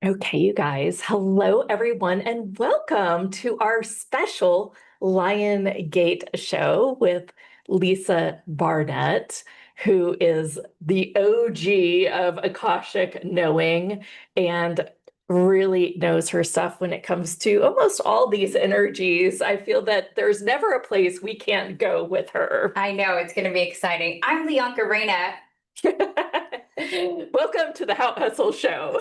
Okay, you guys. Hello, everyone, and welcome to our special Lionsgate show with Lisa Barnett, who is the OG of Akashic knowing and really knows her stuff when it comes to almost all these energies. I feel that there's never a place we can't go with her. I know it's going to be exciting. I'm Leonka Reina. Welcome to the How Hustle Show.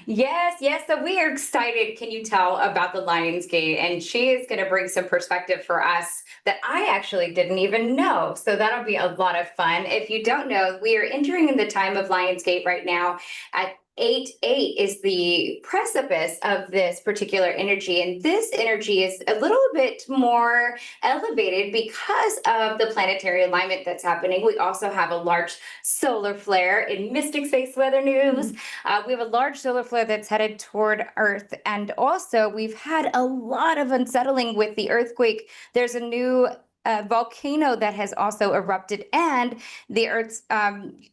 Yes. So we are excited, can you tell, about the Lionsgate? And she is going to bring some perspective for us that I actually didn't even know. So that'll be a lot of fun. If you don't know, we are entering in the time of Lionsgate right now at 8/8 is the precipice of this particular energy. And this energy is a little bit more elevated because of the planetary alignment that's happening. We also have a large solar flare in Mystic Space Weather News. We have a large solar flare that's headed toward Earth. And also, we've had a lot of unsettling with the earthquake. There's a new volcano that has also erupted, and the Earth's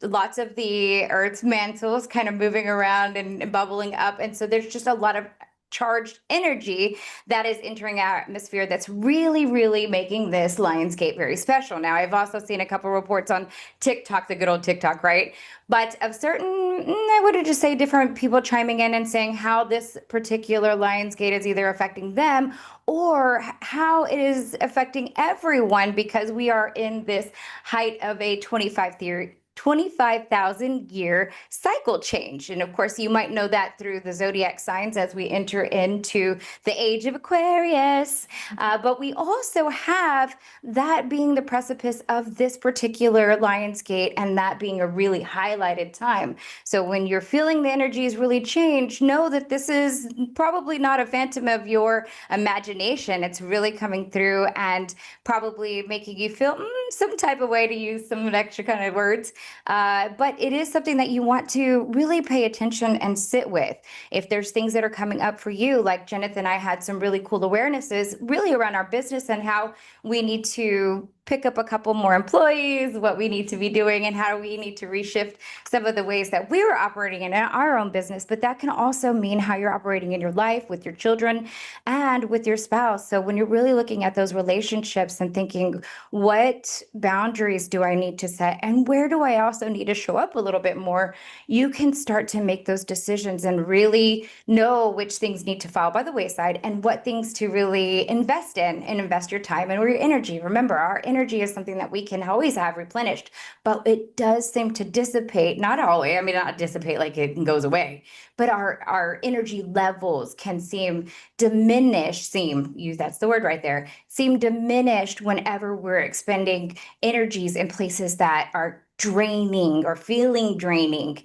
lots of the Earth's mantles kind of moving around and bubbling up. And so there's just a lot of charged energy that is entering our atmosphere that's really making this Lionsgate very special. Now, I've also seen a couple reports on TikTok, the good old TikTok, right? But of certain, I would just say different people chiming in and saying how this particular Lionsgate is either affecting them or how it is affecting everyone, because we are in this height of a 25,000 year cycle change. And of course, you might know that through the zodiac signs as we enter into the age of Aquarius. But we also have that being the precipice of this particular Lionsgate, and that being a really highlighted time. So when you're feeling the energies really change, know that this is probably not a phantom of your imagination. It's really coming through and probably making you feel some type of way, to use some extra kind of words. But it is something that you want to really pay attention and sit with. If there's things that are coming up for you, like Jenith and I had some really cool awarenesses really around our business and how we need to pick up a couple more employees, what we need to be doing, and how we need to reshift some of the ways that we were operating in our own business. But that can also mean how you're operating in your life with your children and with your spouse. So when you're really looking at those relationships and thinking, what boundaries do I need to set, and where do I also need to show up a little bit more, you can start to make those decisions and really know which things need to fall by the wayside and what things to really invest in and invest your time and your energy. Remember, our energy is something that we can always have replenished, but it does seem to dissipate. Not always, I mean, not dissipate like it goes away, but our energy levels can seem diminished, that's the word right there, seem diminished whenever we're expending energies in places that are draining or feeling draining,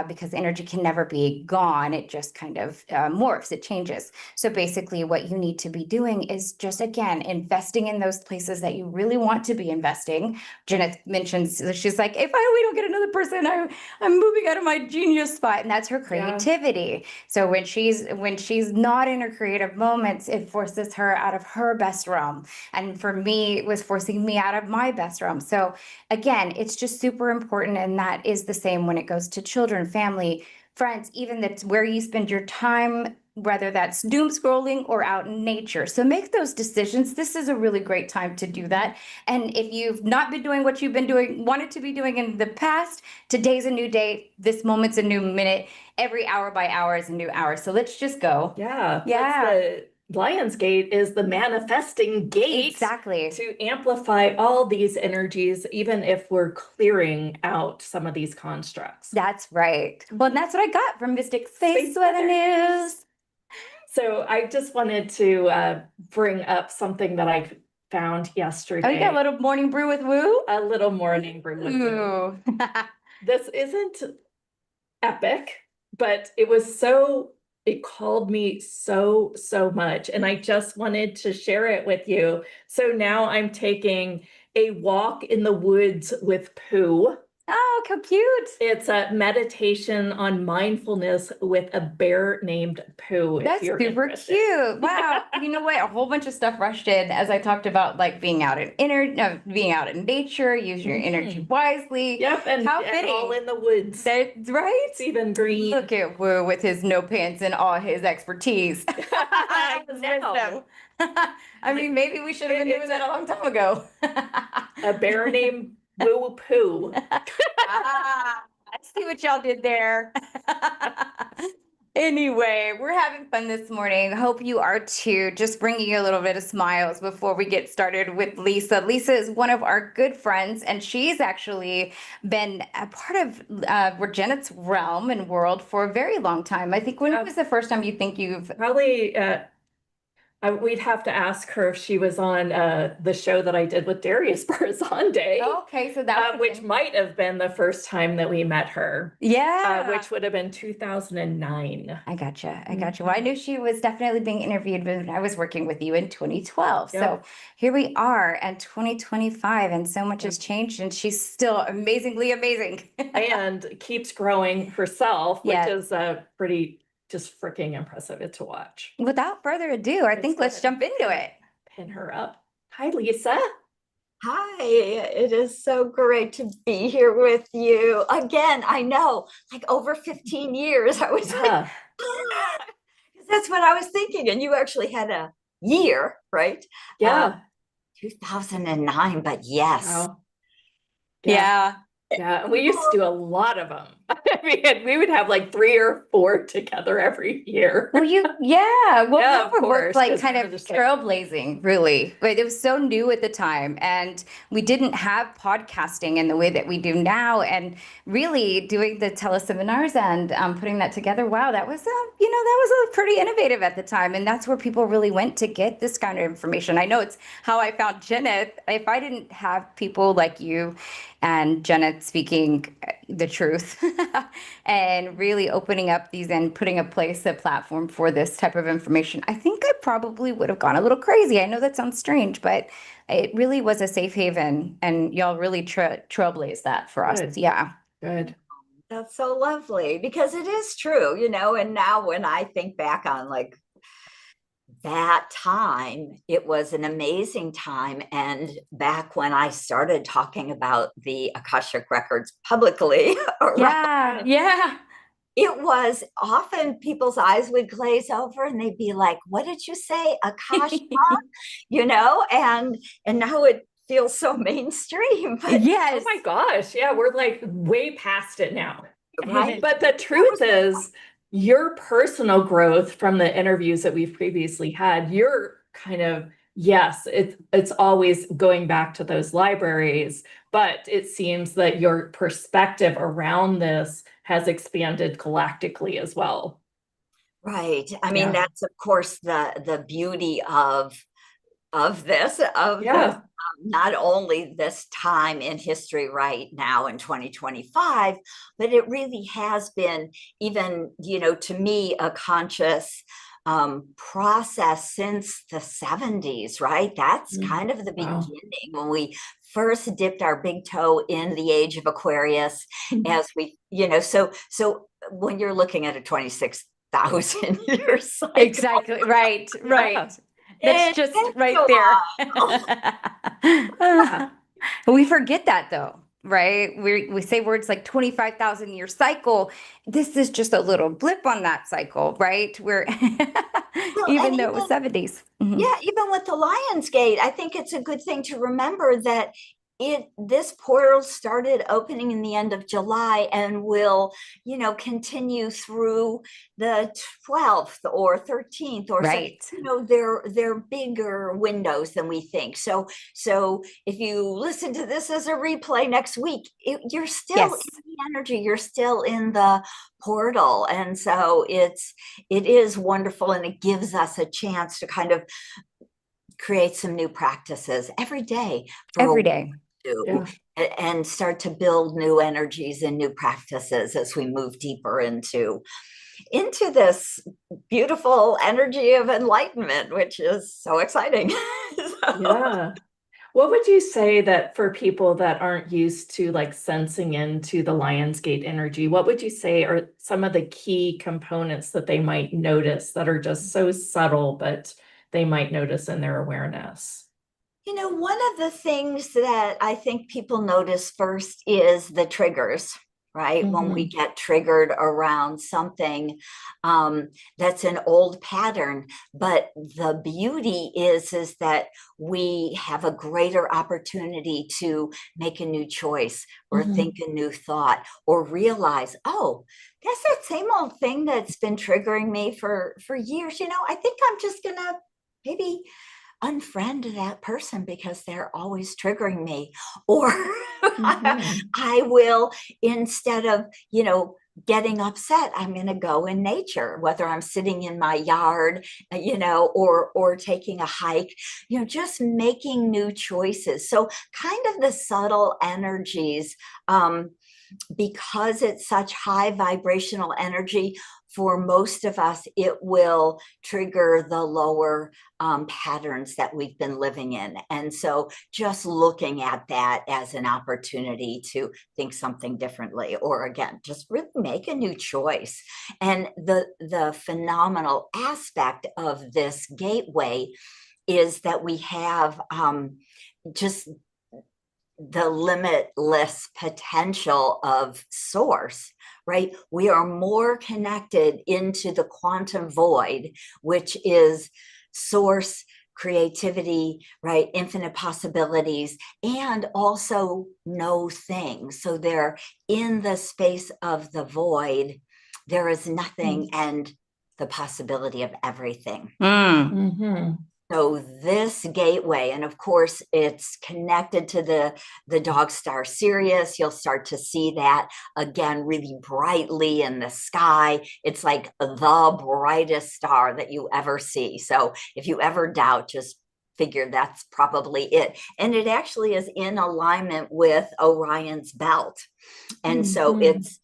because energy can never be gone. It just kind of morphs, it changes. So basically what you need to be doing is just, again, investing in those places that you really want to be investing. Jenith mentions, she's like, if we don't get another person, I'm moving out of my genius spot. And that's her creativity. Yeah. So when she's not in her creative moments, it forces her out of her best realm. And for me, it was forcing me out of my best realm. So again, it's just super important. And that is the same when it goes to children, family, friends, even that's where you spend your time, whether that's doom scrolling or out in nature. So make those decisions. This is a really great time to do that. And if you've not been doing what you've been doing, wanted to be doing in the past, today's a new day. This moment's a new minute. Every hour by hour is a new hour. So let's just go. Yeah. Lionsgate is the manifesting gate. Exactly. To amplify all these energies, even if we're clearing out some of these constructs. That's right. Well, that's what I got from Mystic Space Weather News. So I just wanted to bring up something that I found yesterday. Oh, you got a little morning brew with woo? A little morning brew with woo. This isn't epic, but it called me so much, and I just wanted to share it with you. So now I'm taking a walk in the woods with Pooh. Oh, how cute. It's a meditation on mindfulness with a bear named Pooh, if That's you're super interested. cute. Wow. You know what? A whole bunch of stuff rushed in as I talked about like being out in being out in nature, use your energy Mhm. wisely. Yep, How and all fitting. in the woods. That's right. It's even green. Look at Woo with his no pants and all his expertise. I His know. wisdom. I mean, maybe we should have been doing It's that a long time ago. a bear named Woo Pooh. I see what y'all did there. Anyway, we're having fun this morning. Hope you are too. Just bringing you a little bit of smiles before we get started with Lisa. Lisa is one of our good friends, and she's actually been a part of Janet's realm and world for a very long time. I think when was the first time you think you've Probably we'd have to ask her if she was on the show that I did with Darius Barzande. okay, so that would Which might have been the first time that we met her. yeah. Which would have been 2009. I gotcha. I gotcha. Well, I knew she was definitely being interviewed when I was working with you in 2012. So Yep. here we are at 2025, and so much has changed, and she's still amazingly amazing. And keeps growing herself, which Yes. is pretty just freaking impressive to watch. Without further ado, I Let's think go let's ahead jump into it. Pin her up. Hi, Lisa. Hi, it is so great to be here with you again. I know, like over 15 years. I was like, Yeah. that's what I was thinking. And you actually had a year, right? Yeah. 2009, but yes. Wow. Yeah. Yeah, and we used to do a lot of them. I mean, we would have like 3 or 4 together every year. Well, yeah. Well, Yeah, of we were course, like 'cause kind we're of just like- trailblazing, really. But it was so new at the time, and we didn't have podcasting in the way that we do now. And really doing the teleseminars and putting that together, wow, that was that was a pretty innovative at the time, and that's where people really went to get this kind of information. I know it's how I found Janet. If I didn't have people like you and Janet speaking the truth and really opening up these and putting a platform for this type of information, I think I probably would have gone a little crazy. I know that sounds strange, but it really was a safe haven, and y'all really trailblazed that for us. Good. Yeah. Good. That's so lovely because it is true, and now when I think back on like that time, it was an amazing time. And back when I started talking about the Akashic Records publicly, Yeah. it was often people's eyes would glaze over and they'd be like, what did you say, Akasha? And now it feels so mainstream. But Yes. Oh my gosh. Yeah, we're like way past it now. right. But the truth is, your personal growth from the interviews that we've previously had, you're kind of, yes, it's always going back to those libraries, but it seems that your perspective around this has expanded galactically as well. Right. I mean, Yeah. that's of course the beauty of this, Yeah. not only this time in history right now in 2025, but it really has been even, to me, a conscious process since the 70s, right? That's kind of the Wow. beginning when we first dipped our big toe in the age of Aquarius, as we, so when you're looking at a 26,000 year cycle. Exactly. Right. Yeah. That's just right there. We forget that though, right? We say words like 25,000 year cycle. This is just a little blip on that cycle, right? We're even though it was 70s. Mhm. Yeah, even with the Lionsgate, I think it's a good thing to remember that this portal started opening in the end of July and will, continue through the 12th or 13th or Right. so. They're bigger windows than we think. So if you listen to this as a replay next week, you're still Yes. in the energy, you're still in the portal. And so it is wonderful, and it gives us a chance to kind of create some new practices every day Every day. Yeah. and start to build new energies and new practices as we move deeper into this beautiful energy of enlightenment, which is so exciting. Yeah. What would you say that for people that aren't used to like sensing into the Lionsgate energy, what would you say are some of the key components that they might notice that are just so subtle, but they might notice in their awareness? One of the things that I think people notice first is the triggers, right? When we get triggered around something that's an old pattern. But the beauty is that we have a greater opportunity to make a new choice or think a new thought or realize, oh, that's that same old thing that's been triggering me for years. I think I'm just gonna maybe unfriend that person because they're always triggering me, or I will, instead of getting upset, I'm going to go in nature, whether I'm sitting in my yard, or taking a hike, just making new choices. So kind of the subtle energies, because it's such high vibrational energy, for most of us, it will trigger the lower patterns that we've been living in. And so just looking at that as an opportunity to think something differently, or again, just really make a new choice. And the phenomenal aspect of this gateway is that we have just the limitless potential of source, right? We are more connected into the quantum void, which is source, creativity, right? Infinite possibilities, and also no things. So they're in the space of the void. There is nothing and the possibility of everything. So this gateway, and of course, it's connected to the dog star Sirius. You'll start to see that again really brightly in the sky. It's like the brightest star that you ever see. So if you ever doubt, just figure that's probably it. And it actually is in alignment with Orion's belt. And so it's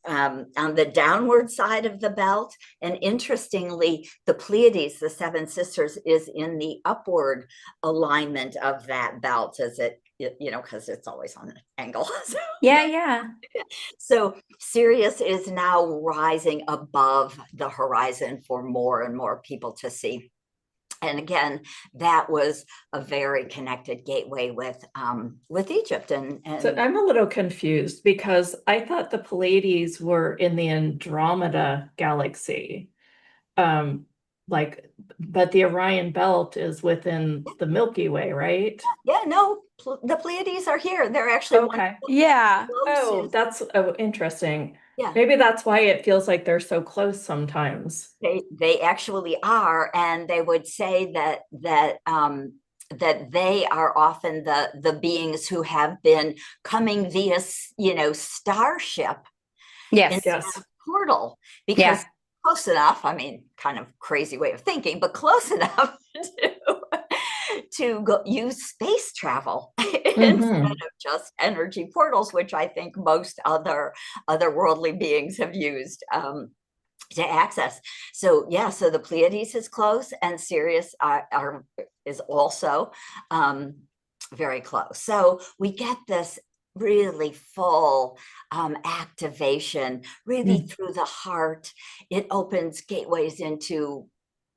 on the downward side of the belt. And interestingly, the Pleiades, the seven sisters, is in the upward alignment of that belt, as it, because it's always on an angle. So Sirius is now rising above the horizon for more and more people to see. And again, that was a very connected gateway with Egypt. And so I'm a little confused because I thought the Pleiades were in the Andromeda galaxy, but the Orion Belt is within the Milky Way, right? Yeah, no, the Pleiades are here. They're actually okay. Closest. That's interesting. Yeah. Maybe that's why it feels like they're so close sometimes. They actually are, and they would say that they are often the beings who have been coming via starship, instead of portal, because close enough. I mean, kind of crazy way of thinking, but close enough to go use space travel instead of just energy portals, which I think most otherworldly beings have used to access. So so the Pleiades is close, and Sirius is also very close. So we get this really full activation, really through the heart. It opens gateways into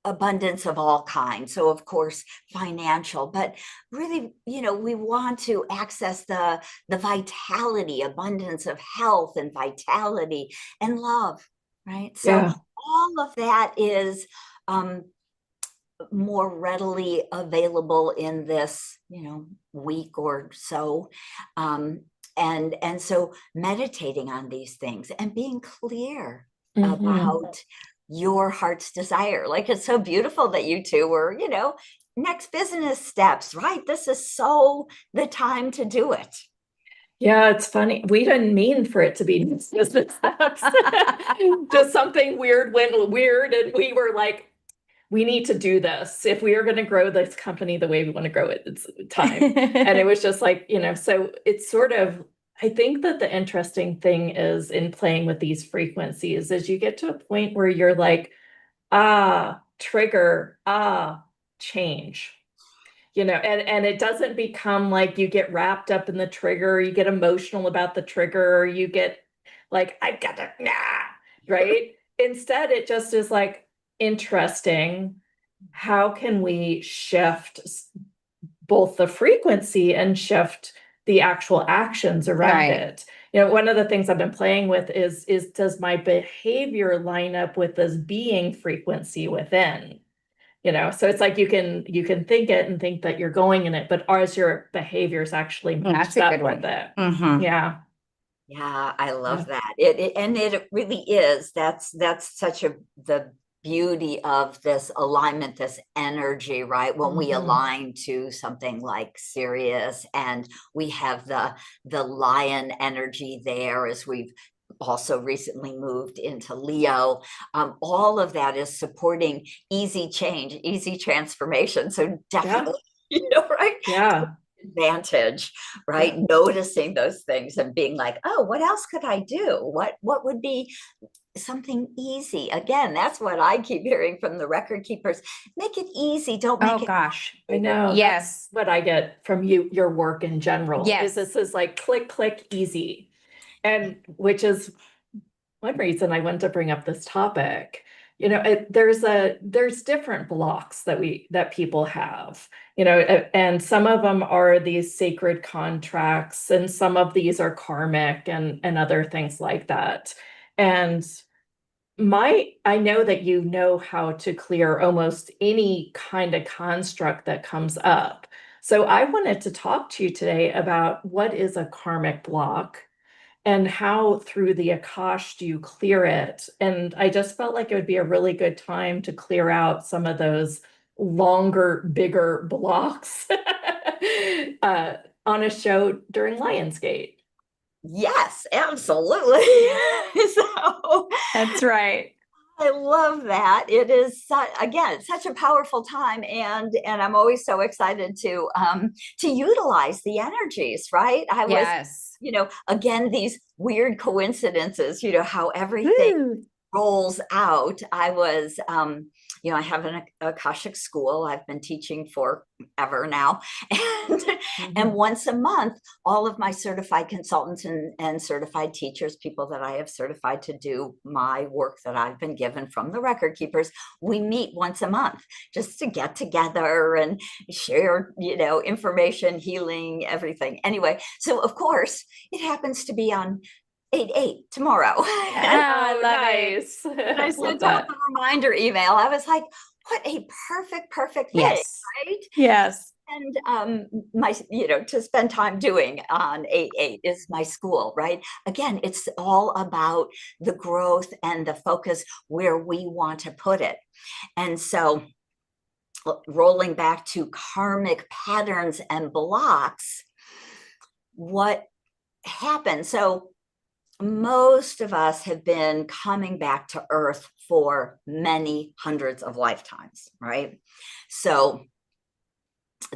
abundance of all kinds. So of course, financial, but really, we want to access the vitality, abundance of health and vitality and love, right? So all of that is more readily available in this, week or so. And so meditating on these things and being clear about your heart's desire. Like, it's so beautiful that you two were, next business steps, right? This is so the time to do it. Yeah, it's funny. We didn't mean for it to be business steps. Just something weird went weird, and we were like, we need to do this. If we are going to grow this company the way we want to grow it, it's time. And it was just like, so it's sort of, I think that the interesting thing is in playing with these frequencies is you get to a point where you're like, trigger, change. and it doesn't become like you get wrapped up in the trigger, you get emotional about the trigger, or you get like, I gotta, nah, right? Instead, it just is like, interesting. How can we shift both the frequency and shift the actual actions around Right. it? One of the things I've been playing with is does my behavior line up with this being frequency within? So it's like you can think it and think that you're going in it, but are your behaviors actually That's matched a up good one. with it? Mhm. Yeah. Yeah, I love Yeah. that. It really is. That's such the beauty of this alignment, this energy, right? When we Mhm. align to something like Sirius, and we have the lion energy there, as we've also recently moved into Leo. All of that is supporting easy change, easy transformation. So definitely, right? Yeah. Advantage, right? Yeah. Noticing those things and being like, oh, what else could I do? What would be something easy? Again, that's what I keep hearing from the record keepers. Make it easy. Don't make Oh it gosh. I know. Yes. That's what I get from your work in general. Yes. This is like click, click, easy. And which is one reason I wanted to bring up this topic. There's different blocks that people have, and some of them are these sacred contracts, and some of these are karmic and other things like that. And I know that you know how to clear almost any kind of construct that comes up. So I wanted to talk to you today about what is a karmic block and how through the Akash do you clear it. And I just felt like it would be a really good time to clear out some of those longer, bigger blocks on a show during Lionsgate. Yes, absolutely. So That's right. I love that. It is again, it's such a powerful time, and I'm always so excited to utilize the energies, right? I was, Yes. again, these weird coincidences, how everything Woo. rolls out. I have an Akashic school. I've been teaching forever now. And once a month, all of my certified consultants and certified teachers, people that I have certified to do my work that I've been given from the record keepers, we meet once a month just to get together and share, information, healing, everything. Anyway, so of course, it happens to be on 8/8 tomorrow. I love nice. And I I love sent out that. the reminder email. I was like, what a perfect thing, Yes. right? Yes. And my, to spend time doing on 8/8 is my school, right? Again, it's all about the growth and the focus where we want to put it. And so rolling back to karmic patterns and blocks, what happened? So most of us have been coming back to Earth for many hundreds of lifetimes, right? So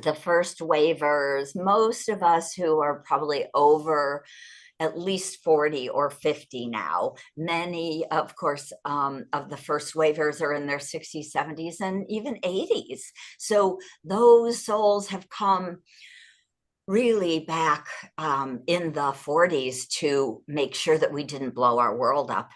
the first waivers, most of us who are probably over at least 40 or 50 now, many, of course, of the first waivers are in their 60s, 70s, and even 80s. So those souls have come really back in the 40s to make sure that we didn't blow our world up,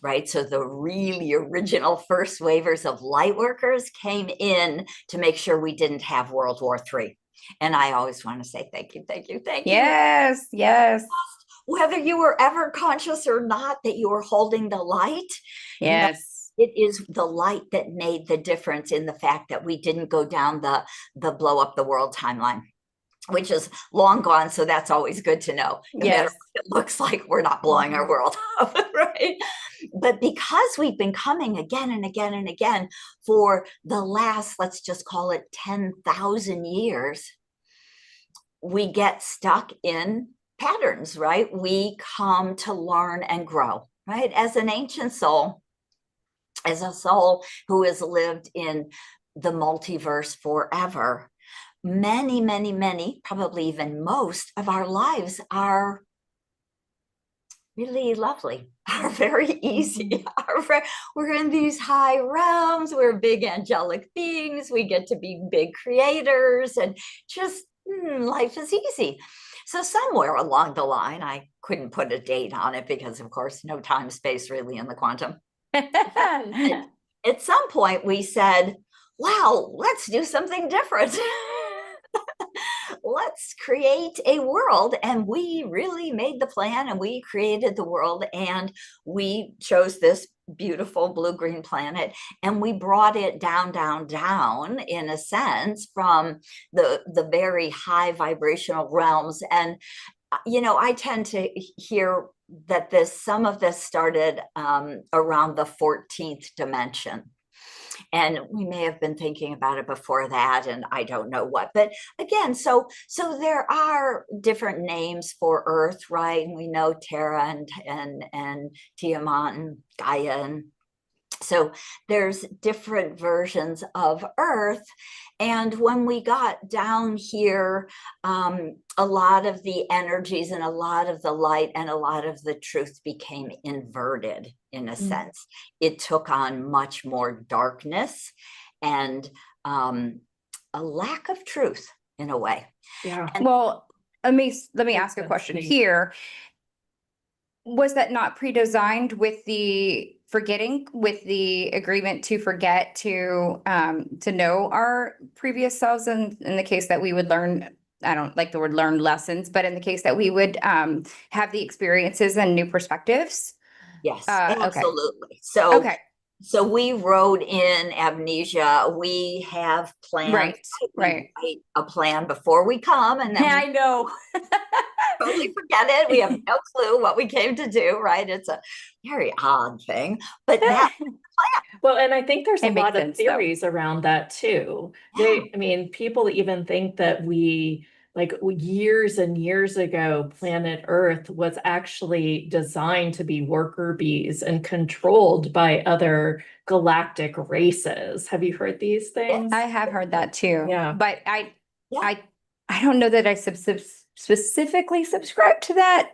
right? So the really original first waivers of light workers came in to make sure we didn't have World War III. And I always want to say thank you, thank you, thank you. Yes. Yes. Whether you were ever conscious or not that you were holding the light, Yes. it is the light that made the difference in the fact that we didn't go down the blow up the world timeline, which is long gone. So that's always good to know. No matter what it looks like, we're not blowing our world up, right? But because we've been coming again and again and again for the last, let's just call it 10,000 years, we get stuck in patterns, right? We come to learn and grow, right? As an ancient soul, as a soul who has lived in the multiverse forever, many, probably even most of our lives are really lovely, are very easy. We're in these high realms. We're big angelic beings. We get to be big creators, and just life is easy. So somewhere along the line, I couldn't put a date on it because, of course, no time, space really in the quantum. At some point, we said, wow, let's do something different. Let's create a world. And we really made the plan, and we created the world, and we chose this beautiful blue-green planet, and we brought it down, down, down, in a sense, from the very high vibrational realms. And I tend to hear that some of this started around the 14th dimension. And we may have been thinking about it before that, and I don't know what. But again, so there are different names for Earth, right? And we know Terra and Tiamat and Gaia, and so there's different versions of Earth. And when we got down here, a lot of the energies and a lot of the light and a lot of the truth became inverted, in a sense. It took on much more darkness and a lack of truth, in a way. Yeah. Well, let me ask a question here. Was that not pre-designed with the with the agreement to forget to know our previous selves, in the case that we would learn, I don't like the word learn lessons, but in the case that we would have the experiences and new perspectives? Yes, Okay. absolutely. Okay. So we wrote in amnesia. We have planned, right. write a plan before we come, and then I know. totally forget it. We have no clue what we came to do, right? It's a very odd thing, but that well, and I think there's a lot of theories though. around that too. Yeah. I mean, people even think that like years and years ago, planet Earth was actually designed to be worker bees and controlled by other galactic races. Have you heard these things? I have heard that too. Yeah. But I don't know that I specifically subscribe to that,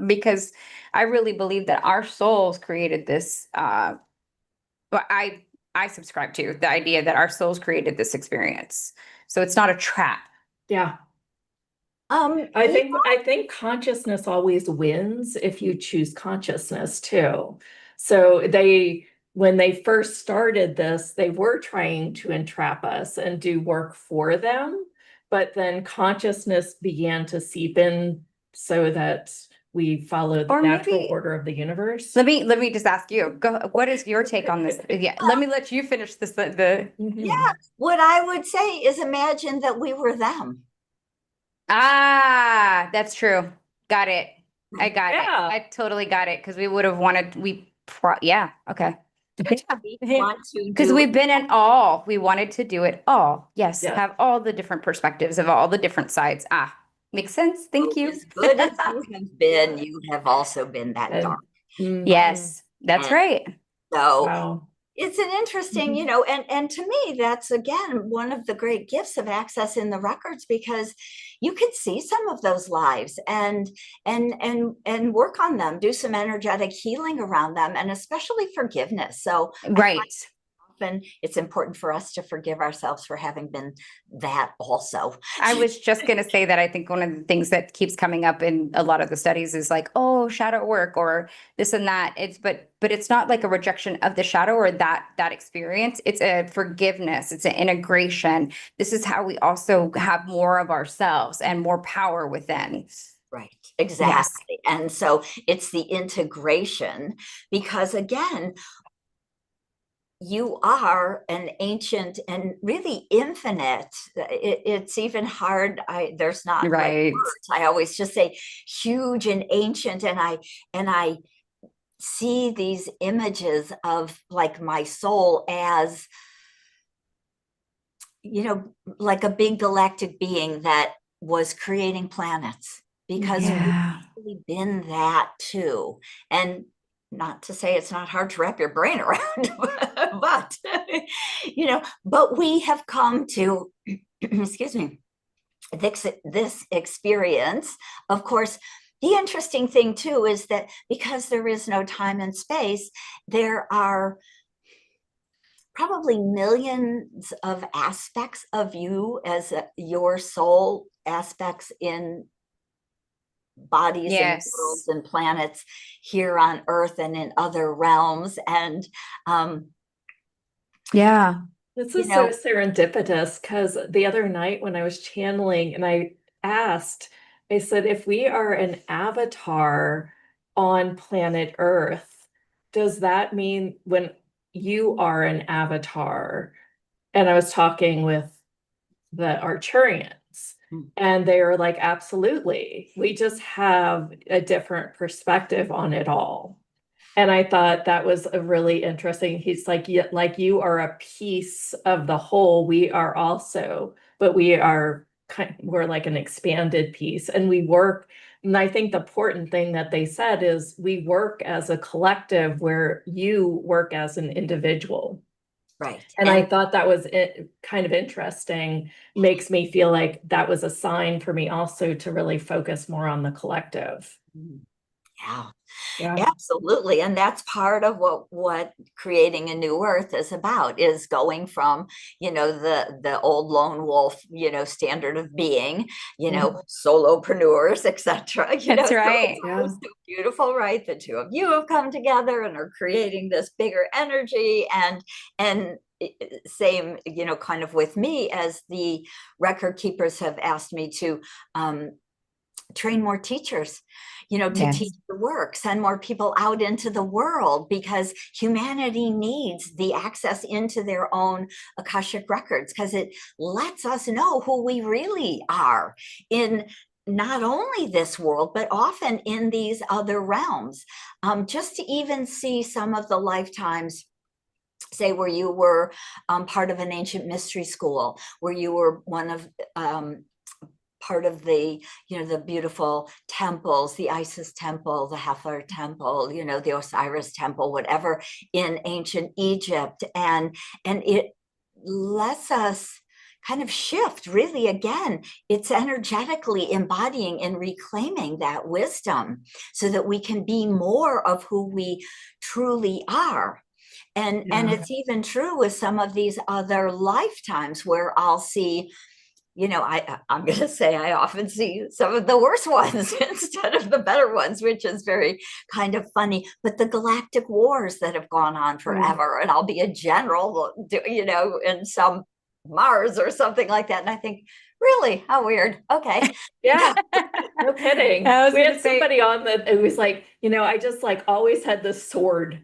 because I really believe that our souls created this. But I subscribe to the idea that our souls created this experience, so it's not a trap. Yeah. I think consciousness always wins if you choose consciousness too. So when they first started this, they were trying to entrap us and do work for them, but then consciousness began to seep in so that we follow the natural order of the universe. Let me just ask you, what is your take on this? Yeah, let me let you finish this. Yeah, what I would say is, imagine that we were them. Ah, that's true. Got it. I got it. I totally got it, because we would have wanted, yeah, okay. Because we've been in all. We wanted to do it all. Yes, have all the different perspectives of all the different sides. Ah, makes sense. Thank you. As good as you have been, you have also been that dark. Yes, that's right. So it's an interesting, and to me, that's again one of the great gifts of accessing the records, because you can see some of those lives and work on them, do some energetic healing around them, and especially forgiveness. So often it's important for us to forgive ourselves for having been that also. I was just going to say that I think one of the things that keeps coming up in a lot of the studies is like, oh, shadow work or this and that. But it's not like a rejection of the shadow or that experience. It's a forgiveness. It's an integration. This is how we also have more of ourselves and more power within. Right, exactly. Yes. And so it's the integration, because again, you are an ancient and really infinite. It's even hard. There's not right words. I always just say huge and ancient, and I see these images of like my soul as, like a big galactic being that was creating planets, because we've really been that too. And not to say it's not hard to wrap your brain around, but but we have come to excuse me, this experience, of course, the interesting thing too is that because there is no time and space, there are probably millions of aspects of you as your soul aspects in bodies and worlds and planets here on Earth and in other realms. And this is so serendipitous, because the other night when I was channeling and I said, if we are an avatar on planet Earth, does that mean when you are an avatar? And I was talking with the Arcturians, and they were like, absolutely. We just have a different perspective on it all. And I thought that was a really interesting. He's like, yeah, like you are a piece of the whole. We are also, but we're like an expanded piece, and we work. And I think the important thing that they said is we work as a collective where you work as an individual. Right. And I thought that was kind of interesting. Makes me feel like that was a sign for me also to really focus more on the collective. Yeah, absolutely. And that's part of what creating a new earth is about, is going from, the old lone wolf, standard of being, solopreneurs, etc. That's right. So beautiful, right? The two of you have come together and are creating this bigger energy, and same, kind of with me, as the record keepers have asked me to train more teachers, to teach the work, send more people out into the world, because humanity needs the access into their own Akashic records, because it lets us know who we really are in not only this world, but often in these other realms. Just to even see some of the lifetimes, say, where you were part of an ancient mystery school, where you were one of part of the, the beautiful temples, the Isis temple, the Hathor temple, the Osiris temple, whatever, in ancient Egypt. And it lets us kind of shift, really, again, it's energetically embodying and reclaiming that wisdom so that we can be more of who we truly are. And it's even true with some of these other lifetimes where I'll see, I'm going to say I often see some of the worst ones instead of the better ones, which is very kind of funny. But the galactic wars that have gone on forever, and I'll be a general, in some Mars or something like that. And I think, really, how weird. Okay. Yeah, no kidding. We had somebody on that it was like, I just like always had this sword.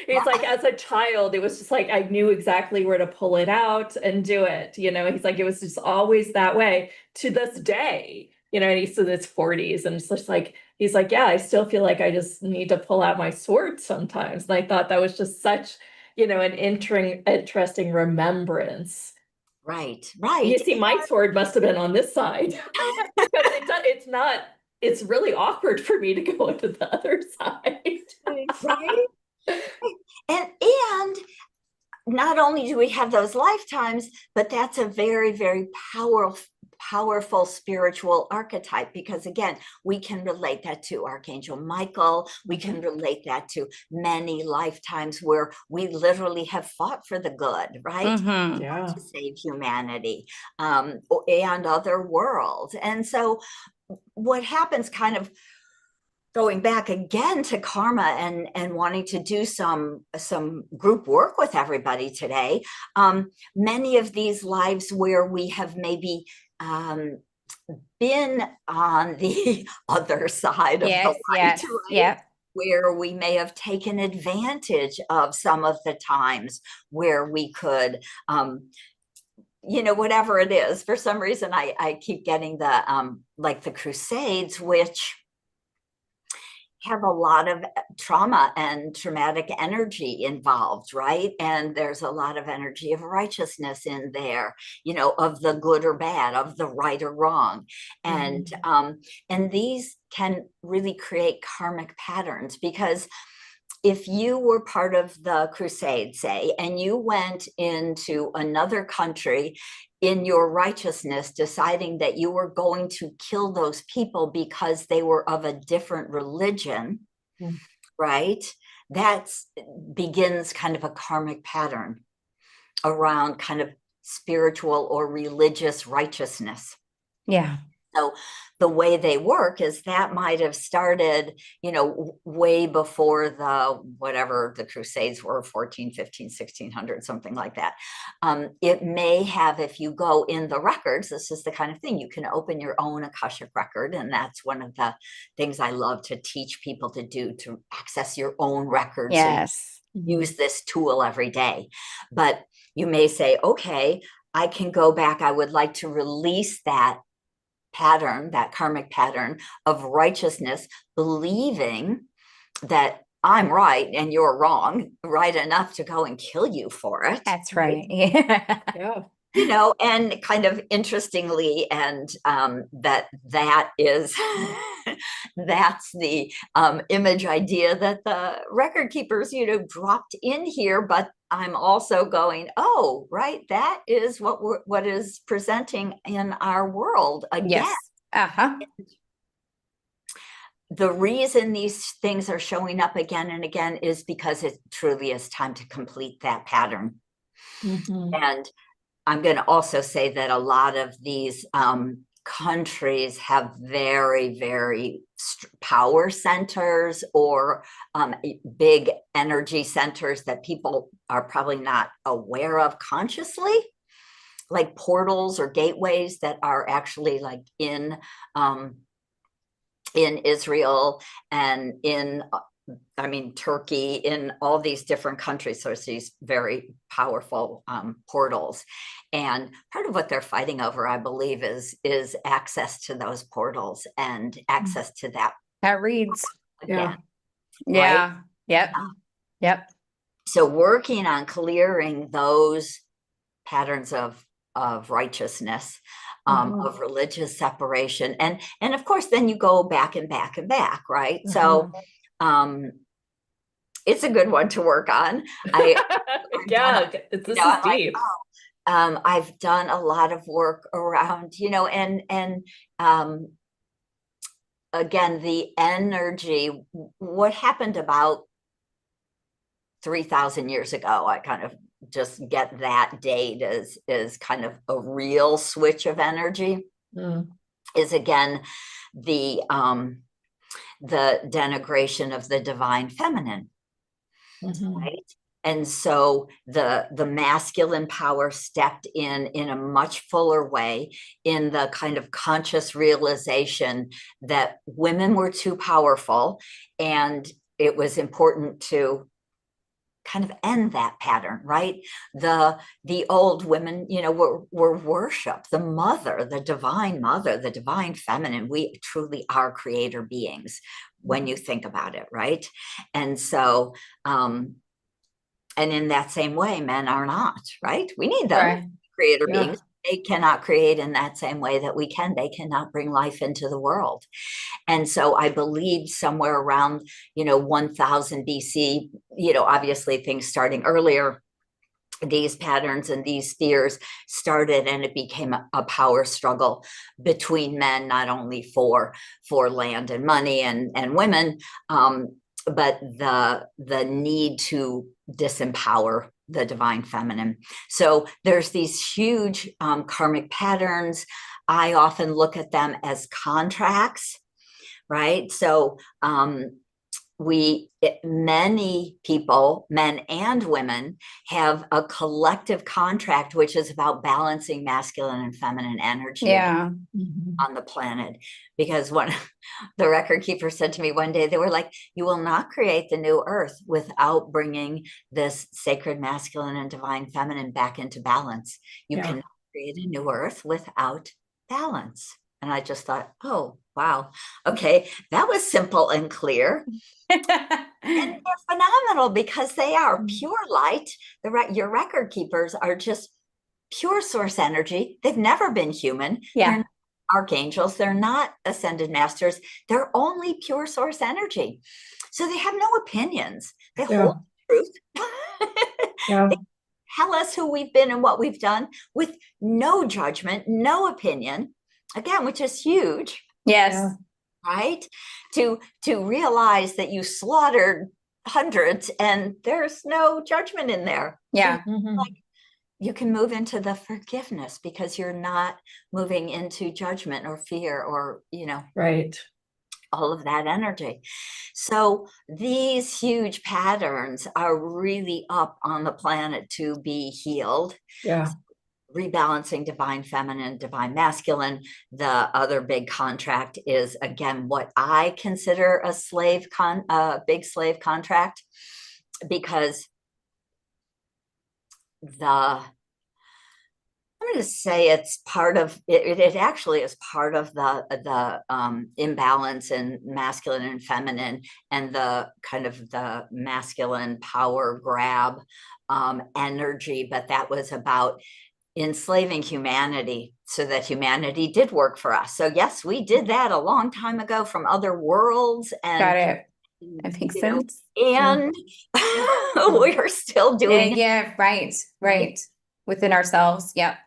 He's like, as a child, it was just like I knew exactly where to pull it out and do it. He's like, it was just always that way to this day. And he's in his 40s, and it's just like he's like, yeah, I still feel like I just need to pull out my sword sometimes. And I thought that was just such, an interesting remembrance. Right. You see, my sword must have been on this side because it's really awkward for me to go into the other side. Right. And not only do we have those lifetimes, but that's a very, very powerful spiritual archetype, because again, we can relate that to Archangel Michael. We can relate that to many lifetimes where we literally have fought for the good, right? To save humanity, and other worlds. And so what happens, kind of going back again to karma and wanting to do some group work with everybody today, many of these lives where we have maybe been on the other side of the light, right? Where we may have taken advantage of some of the times where we could, whatever it is. For some reason, I keep getting the like the Crusades, which have a lot of trauma and traumatic energy involved, right? And there's a lot of energy of righteousness in there, of the good or bad, of the right or wrong. And these can really create karmic patterns, because if you were part of the crusade, say, and you went into another country in your righteousness, deciding that you were going to kill those people because they were of a different religion, right? That begins kind of a karmic pattern around kind of spiritual or religious righteousness. Yeah. So the way they work is that might have started, way before whatever the Crusades were, 14, 15, 1600, something like that. It may have, if you go in the records, this is the kind of thing, you can open your own Akashic record. And that's one of the things I love to teach people to do, to access your own records. Yes. So use this tool every day. But you may say, okay, I can go back. I would like to release that pattern, that karmic pattern of righteousness, believing that I'm right and you're wrong, right enough to go and kill you for it. That's right. Yeah. Yeah. And kind of interestingly, and that is that's the image idea that the record keepers, dropped in here. But I'm also going, oh, right, that is what is presenting in our world again. Yes. Uh-huh. The reason these things are showing up again and again is because it truly is time to complete that pattern. And I'm going to also say that a lot of these countries have very, very power centers or big energy centers that people are probably not aware of consciously, like portals or gateways that are actually like in Israel and in Turkey, in all these different countries. So there's these very powerful portals. And part of what they're fighting over, I believe, is access to those portals and access to that. That reads. Again. Yeah. Right? Yep. Yep. So working on clearing those patterns of righteousness, of religious separation. And of course, then you go back and back and back, right? So it's a good one to work on. This is deep. I've done a lot of work around, and again, the energy, what happened about 3,000 years ago, I kind of just get that date as kind of a real switch of energy, is again, the denigration of the divine feminine, right? And so the masculine power stepped in a much fuller way, in the kind of conscious realization that women were too powerful, and it was important to kind of end that pattern, right? The old women, were worshipped, the mother, the divine feminine. We truly are creator beings when you think about it, right? And so, and in that same way, men are not, right? We need them, creator beings. They cannot create in that same way that we can. They cannot bring life into the world. And so I believe somewhere around, 1000 BC, obviously things starting earlier, these patterns and these fears started, and it became a power struggle between men, not only for land and money and women, but the need to disempower the divine feminine. So there's these huge karmic patterns. I often look at them as contracts, right? So many people, men and women, have a collective contract, which is about balancing masculine and feminine energy on the planet. Because the record keeper said to me one day, they were like, you will not create the new earth without bringing this sacred masculine and divine feminine back into balance. You cannot create a new earth without balance. And I just thought, oh, wow. Okay, that was simple and clear. And they're phenomenal because they are pure light. Your record keepers are just pure source energy. They've never been human. They're not archangels. They're not ascended masters. They're only pure source energy. So they have no opinions. They Yeah. hold truth. Yeah. They tell us who we've been and what we've done with no judgment, no opinion, again, which is huge. Yes. Yeah. Right? To realize that you slaughtered hundreds and there's no judgment in there. Yeah. So, like, you can move into the forgiveness because you're not moving into judgment or fear or, Right. all of that energy. So these huge patterns are really up on the planet to be healed. Yeah. Rebalancing divine feminine, divine masculine. The other big contract is, again, what I consider a big slave contract, because I'm going to say it's part of it. It actually is part of the imbalance in masculine and feminine, and the kind of the masculine power grab energy. But that was about enslaving humanity so that humanity did work for us. So yes, we did that a long time ago from other worlds. And Got it. That makes sense. And we're still doing it. Yeah, right. Within ourselves. Yep.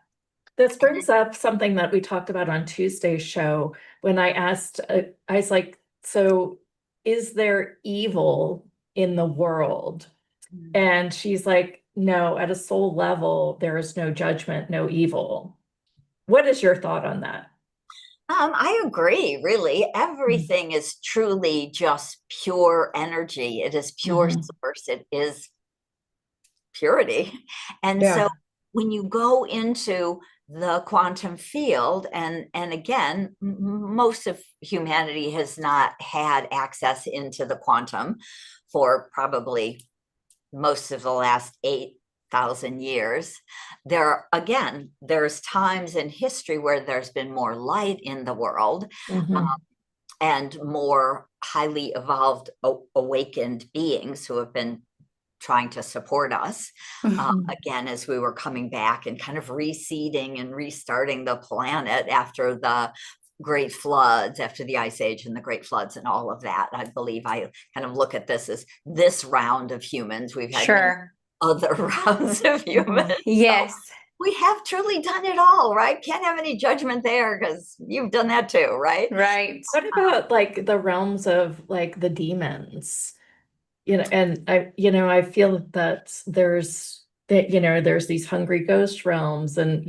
This brings up something that we talked about on Tuesday's show when I asked, I was like, so is there evil in the world? And she's like, no, at a soul level, there is no judgment, no evil. What is your thought on that? I agree, really. Everything is truly just pure energy. It is pure source. It is purity. And so when you go into the quantum field, and again, most of humanity has not had access into the quantum for probably most of the last 8,000 years. There's times in history where there's been more light in the world, and more highly evolved, awakened beings who have been trying to support us, again, as we were coming back and kind of reseeding and restarting the planet after the great floods, after the ice age and the great floods and all of that. I believe I kind of look at this as this round of humans. We've had other rounds of humans. Yes. So we have truly done it all, right? Can't have any judgment there because you've done that too, right? Right. What about like the realms of like the demons? And I feel that there's these hungry ghost realms, and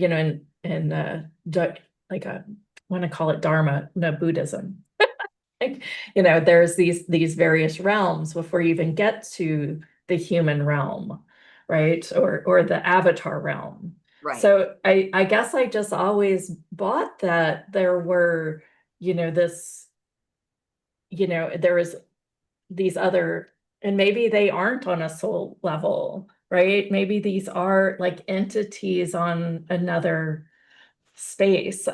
like I want to call it Dharma, no Buddhism. Like, there's these various realms before you even get to the human realm, right? Or the avatar realm. Right. So I guess I just always bought that there were, there was these other, and maybe they aren't on a soul level, right? Maybe these are like entities on another space.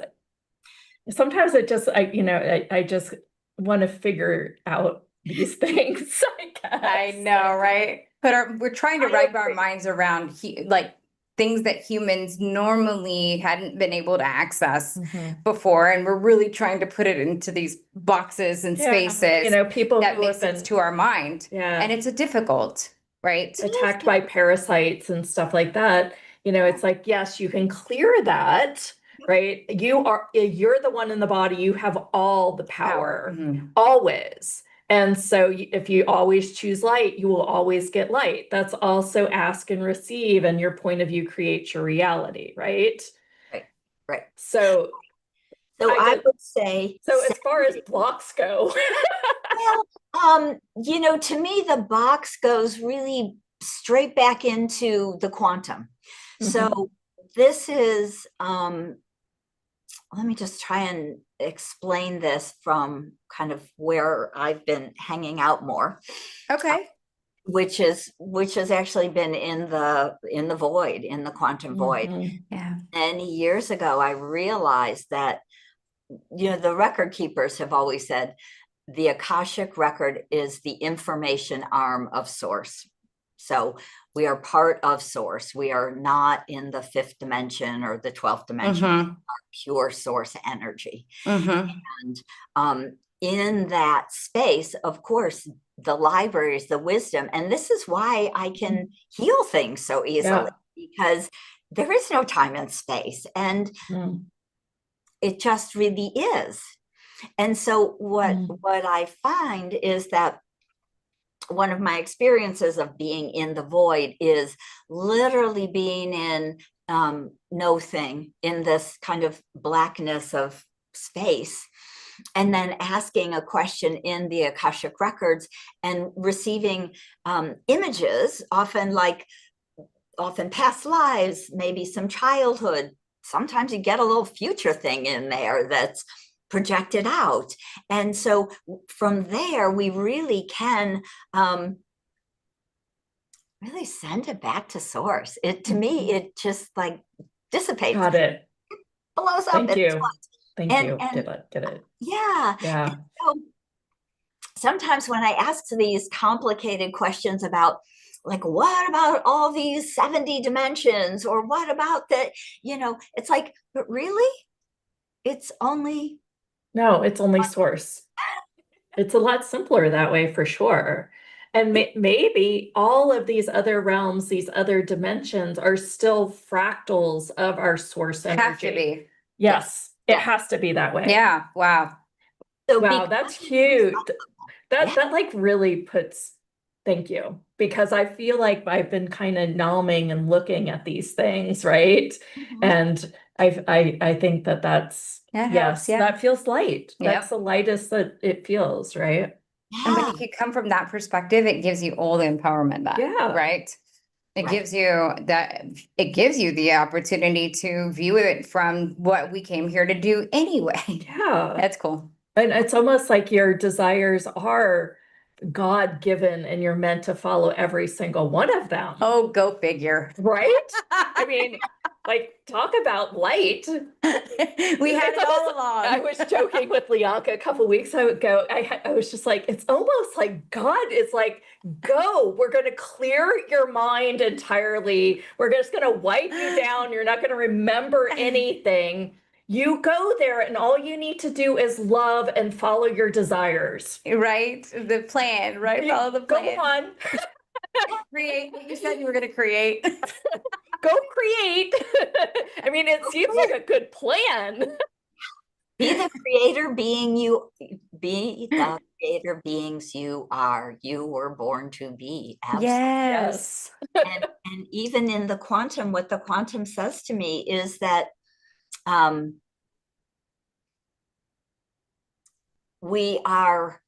Sometimes it just, I just want to figure out these things, I guess. I know, right? But we're trying to wrap our minds around like things that humans normally hadn't been able to access before, and we're really trying to put it into these boxes and spaces, people that who make have sense been, to our mind. And it's difficult, right? Attacked by parasites and stuff like that. It's like, yes, you can clear that, right? You're the one in the body. You have all the power, always. And so if you always choose light, you will always get light. That's also ask and receive, and your point of view creates your reality, right? Right. So I would say, so as far as blocks go, well, to me, the box goes really straight back into the quantum. So this is, let me just try and explain this from kind of where I've been hanging out more. Okay. Which has actually been in the void, in the quantum void. Yeah. Many years ago, I realized that, the record keepers have always said the Akashic record is the information arm of source. So we are part of source. We are not in the 5th dimension or the 12th dimension. We are pure source energy. And in that space, of course, the libraries, the wisdom. And this is why I can heal things so easily, because there is no time and space, and it just really is. And so what I find is that one of my experiences of being in the void is literally being in no thing, in this kind of blackness of space, and then asking a question in the Akashic Records and receiving images, often past lives, maybe some childhood. Sometimes you get a little future thing in there that's projected out. And so from there, we really can really send it back to source. To me, it just like dissipates. Got it. Blows up. Thank you. Thank you. Get it. Yeah. Yeah. So sometimes when I ask these complicated questions about, like, what about all these 70 dimensions, or what about that, it's like, but really, it's only source. It's a lot simpler that way, for sure. And maybe all of these other realms, these other dimensions, are still fractals of our source energy. Have to be. Yes, it has to be that way. Yeah. Wow. So wow, that's huge. That like really puts, thank you, because I feel like I've been kind of numbing and looking at these things, right? And I think that's that feels light. That's the lightest that it feels, right? And when you can come from that perspective, it gives you all the empowerment back. Yeah. Right. It gives you the opportunity to view it from what we came here to do anyway. Yeah. That's cool. And it's almost like your desires are God-given and you're meant to follow every single one of them. Oh, go figure. Right? I mean, like, talk about light. We had it all along. I was joking with Lianka a couple weeks ago. I was just like, it's almost like God is like, go, we're going to clear your mind entirely. We're just going to wipe you down. You're not going to remember anything. You go there, and all you need to do is love and follow your desires. Right? The plan, right? Follow the plan. Go on. Create what you said you were going to create. Go create. I mean, it seems like a good plan. Be the creator being you. Be the creator beings you are. You were born to be. Absolutely. Yes. And even in the quantum, what the quantum says to me is that we are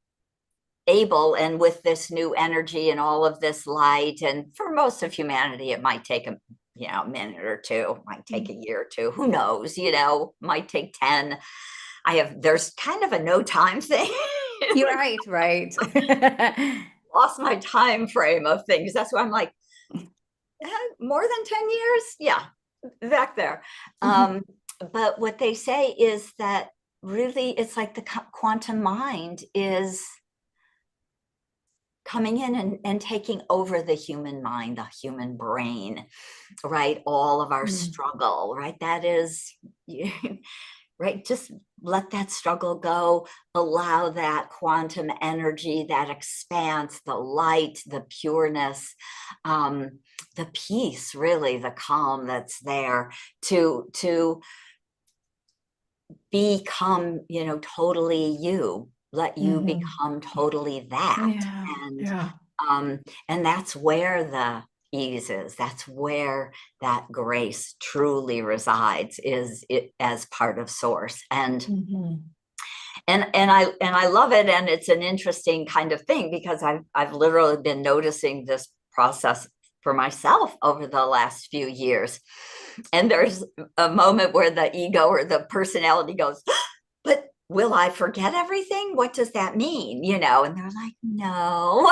able, and with this new energy and all of this light, and for most of humanity, it might take a minute or two, might take a year or two, who knows, might take 10. There's kind of a no time thing. You're right. Lost my time frame of things. That's why I'm like, more than 10 years? Yeah, back there. But what they say is that really it's like the quantum mind is coming in and taking over the human mind, the human brain, right? All of our struggle, right? That is, right? Just let that struggle go, allow that quantum energy, that expanse, the light, the pureness, the peace, really, the calm that's there to become, totally you. Let you become totally that. And that's where the ease is. That's where that grace truly resides, is it as part of source. And I love it. And it's an interesting kind of thing, because I've literally been noticing this process for myself over the last few years. And there's a moment where the ego or the personality goes, but will I forget everything? What does that mean? And they're like, no.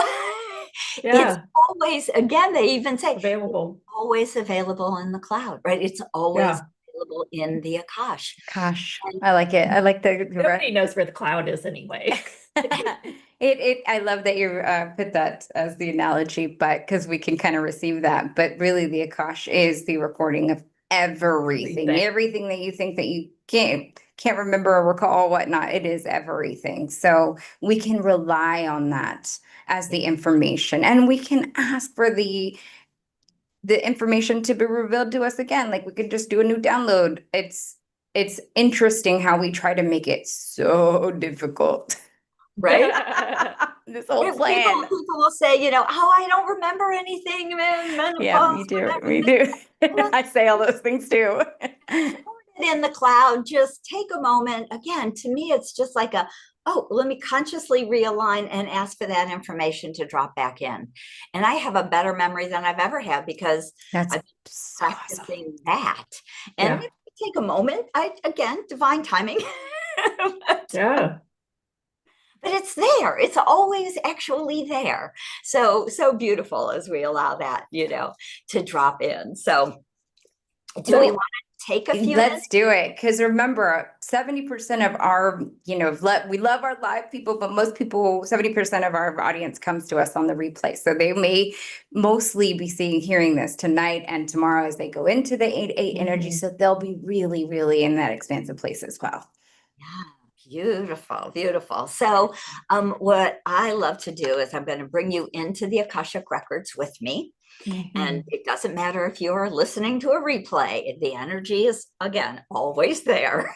It's always, again, they even say available, always available in the cloud, right? It's always available in the Akash. Gosh, I like it. I like the nobody knows where the cloud is anyway. I love that you put that as the analogy, but because we can kind of receive that, but really the Akash is the recording of everything that you think that you can't remember or recall, whatnot. It is everything. So we can rely on that as the information. And we can ask for the information to be revealed to us again. Like we could just do a new download. It's interesting how we try to make it so difficult. Right? This whole People plan. will say, you know, oh, I don't remember anything, man. Yeah, me too. Me too. I say all those things too. In the cloud, just take a moment. Again, to me, it's just like oh, let me consciously realign and ask for that information to drop back in. And I have a better memory than I've ever had because That's I've been so practicing awesome. that. And Yeah. take a moment. Again, divine timing. Yeah. But it's there. It's always actually there. So beautiful as we allow that, you know, to drop in. So do we want to take a few minutes? Let's do it. Because remember, 70% of our, we love our live people, but most people, 70% of our audience comes to us on the replay. So they may mostly be hearing this tonight and tomorrow as they go into the 8-8 energy. So they'll be really, really in that expansive place as well. Yeah. Beautiful, beautiful. So what I love to do is I'm going to bring you into the Akashic Records with me. And it doesn't matter if you're listening to a replay, the energy is, again, always there.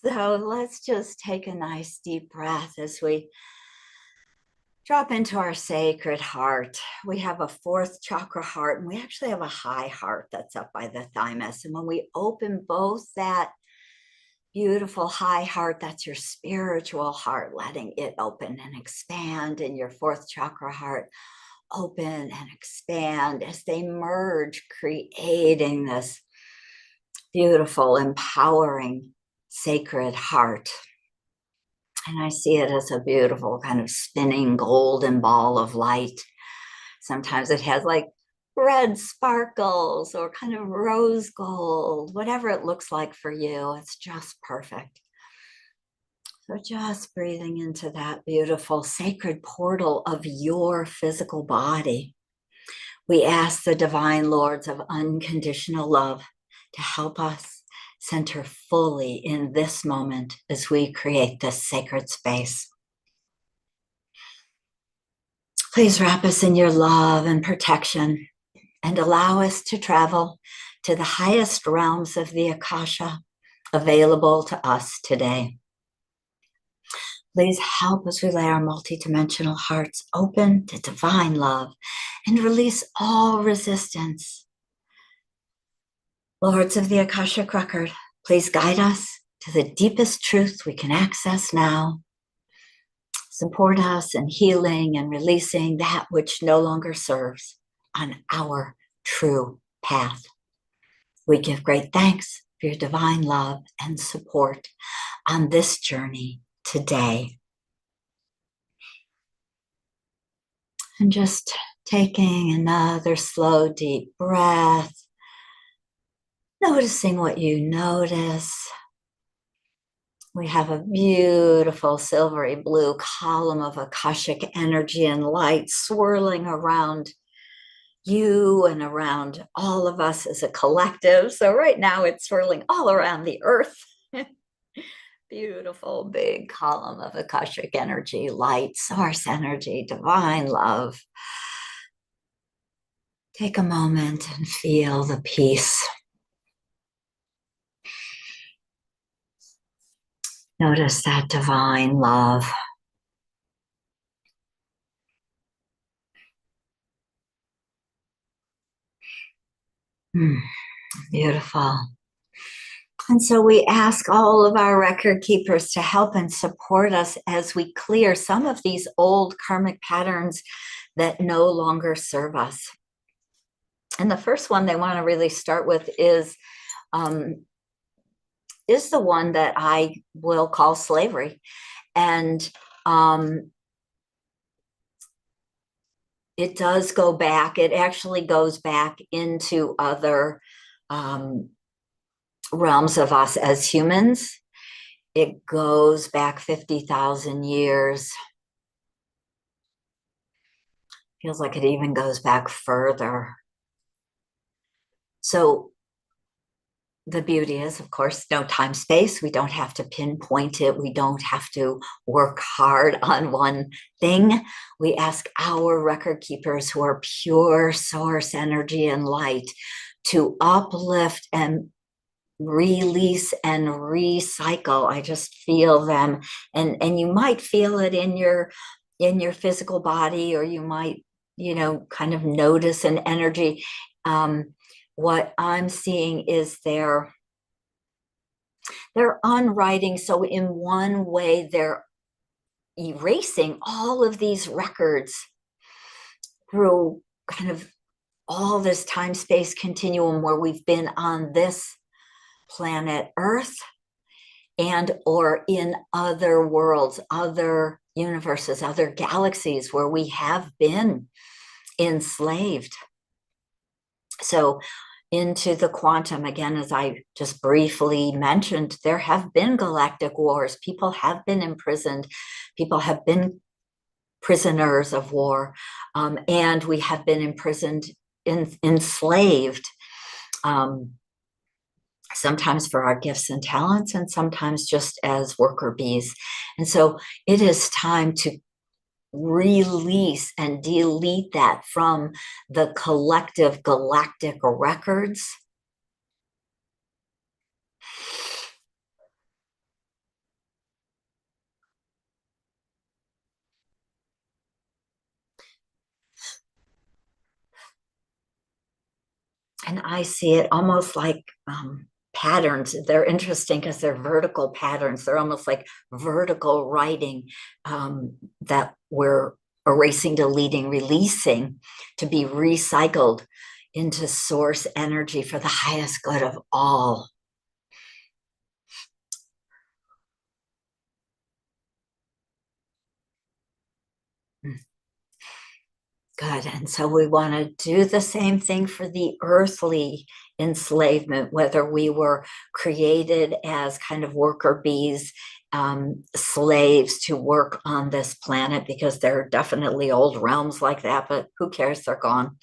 So let's just take a nice deep breath as we drop into our sacred heart. We have a 4th chakra heart, and we actually have a high heart that's up by the thymus. And when we open both that beautiful high heart, that's your spiritual heart, letting it open and expand, in your 4th chakra heart, open and expand as they merge, creating this beautiful, empowering, sacred heart. And I see it as a beautiful kind of spinning golden ball of light. Sometimes it has like red sparkles or kind of rose gold, whatever it looks like for you. It's just perfect. So just breathing into that beautiful sacred portal of your physical body. We ask the divine lords of unconditional love to help us center fully in this moment as we create this sacred space. Please wrap us in your love and protection and allow us to travel to the highest realms of the Akasha available to us today. Please help as we lay our multidimensional hearts open to divine love and release all resistance. Lords of the Akashic Record, please guide us to the deepest truth we can access now. Support us in healing and releasing that which no longer serves on our true path. We give great thanks for your divine love and support on this journey today. And just taking another slow, deep breath, noticing what you notice. We have a beautiful silvery blue column of Akashic energy and light swirling around you and around all of us as a collective. So right now it's swirling all around the earth. Beautiful big column of Akashic energy, light, source energy, divine love. Take a moment and feel the peace. Notice that divine love. Beautiful. And so we ask all of our record keepers to help and support us as we clear some of these old karmic patterns that no longer serve us. And the first one they want to really start with is the one that I will call slavery. And it does go back. It actually goes back into other realms of us as humans. It goes back 50,000 years. Feels like it even goes back further. So the beauty is, of course, no time space. We don't have to pinpoint it. We don't have to work hard on one thing. We ask our record keepers, who are pure source energy and light, to uplift and release and recycle. I just feel them, and you might feel it in your physical body, or you might, you know, kind of notice an energy. What I'm seeing is they're unwriting. So in one way, they're erasing all of these records through kind of all this time space continuum where we've been on this planet Earth, and or in other worlds, other universes, other galaxies where we have been enslaved. So into the quantum, again, as I just briefly mentioned, there have been galactic wars. People have been imprisoned. People have been prisoners of war. And we have been imprisoned, enslaved, sometimes for our gifts and talents, and sometimes just as worker bees. And so it is time to release and delete that from the collective galactic records. And I see it almost like patterns. They're interesting because they're vertical patterns. They're almost like vertical writing that we're erasing, deleting, releasing to be recycled into source energy for the highest good of all. Good. And so we want to do the same thing for the earthly enslavement, whether we were created as kind of worker bees, slaves to work on this planet, because there are definitely old realms like that, but who cares? They're gone.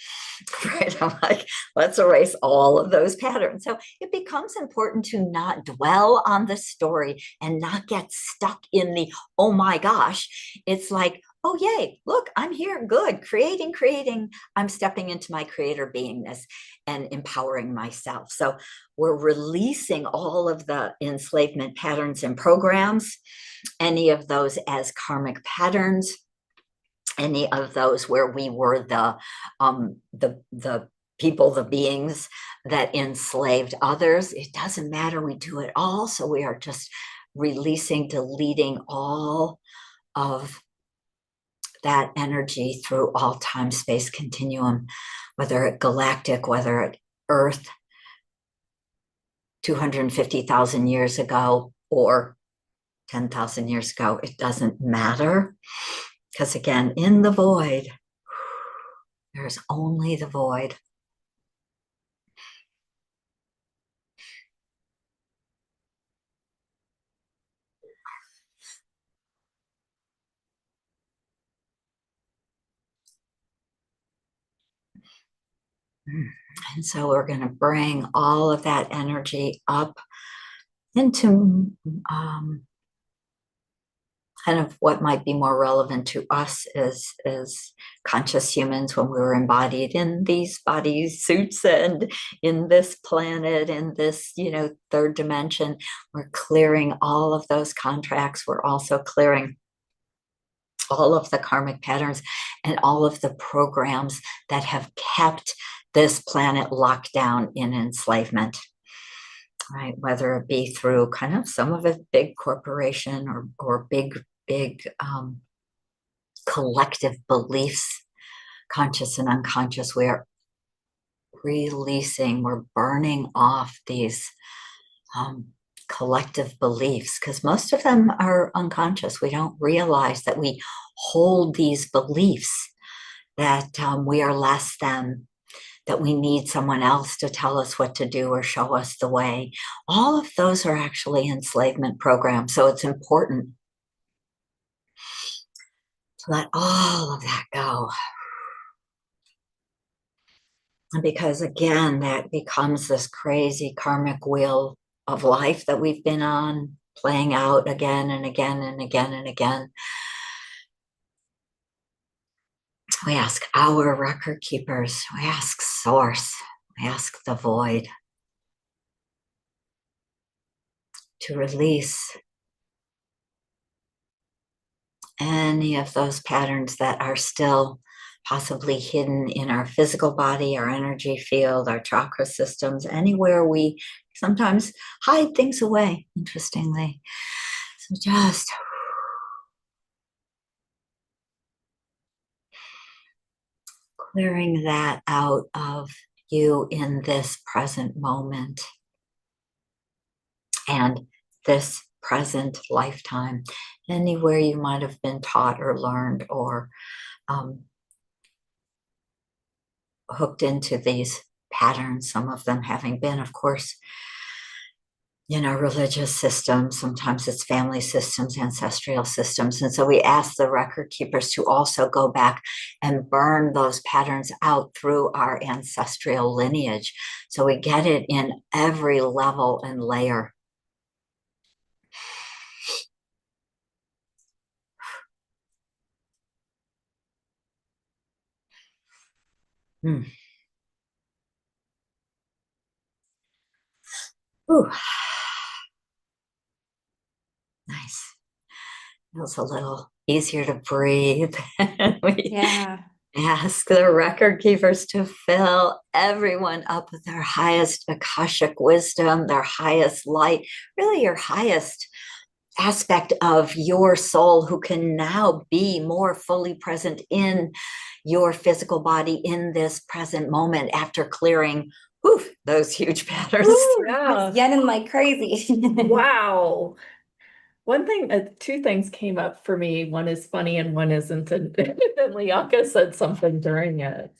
Right? I'm like, let's erase all of those patterns. So it becomes important to not dwell on the story and not get stuck in the, oh my gosh. It's like, oh, yay, look, I'm here, good, creating. I'm stepping into my creator beingness and empowering myself. So we're releasing all of the enslavement patterns and programs, any of those as karmic patterns, any of those where we were the people, the beings that enslaved others. It doesn't matter, we do it all. So we are just releasing, deleting all of that energy through all time space continuum, whether it galactic, whether it Earth 250,000 years ago or 10,000 years ago. It doesn't matter, because again, in the void, there's only the void. And so we're going to bring all of that energy up into kind of what might be more relevant to us as conscious humans when we were embodied in these body suits and in this planet, in this, you know, third dimension. We're clearing all of those contracts. We're also clearing all of the karmic patterns and all of the programs that have kept this planet locked down in enslavement, right? Whether it be through kind of some of it big corporation or big collective beliefs, conscious and unconscious. We are releasing, we're burning off these collective beliefs, because most of them are unconscious. We don't realize that we hold these beliefs that we are less than, that we need someone else to tell us what to do or show us the way. All of those are actually enslavement programs. So it's important to let all of that go. because again, that becomes this crazy karmic wheel of life that we've been on, playing out again and again and again and again. We ask our record keepers, we ask Source, we ask the void to release any of those patterns that are still possibly hidden in our physical body, our energy field, our chakra systems, anywhere we sometimes hide things away, interestingly. So just clearing that out of you in this present moment and this present lifetime, anywhere you might have been taught or learned or hooked into these patterns, some of them having been, of course, in our religious systems. Sometimes it's family systems, ancestral systems. And so we ask the record keepers to also go back and burn those patterns out through our ancestral lineage. So we get it in every level and layer. Hmm. Ooh. Nice. Feels a little easier to breathe. Yeah. Ask the record keepers to fill everyone up with their highest Akashic wisdom, their highest light, really your highest aspect of your soul, who can now be more fully present in your physical body in this present moment after clearing those huge patterns. Ooh, yeah. Yenning like crazy. Wow. One thing, two things came up for me. One is funny and one isn't. And Leonka said something during it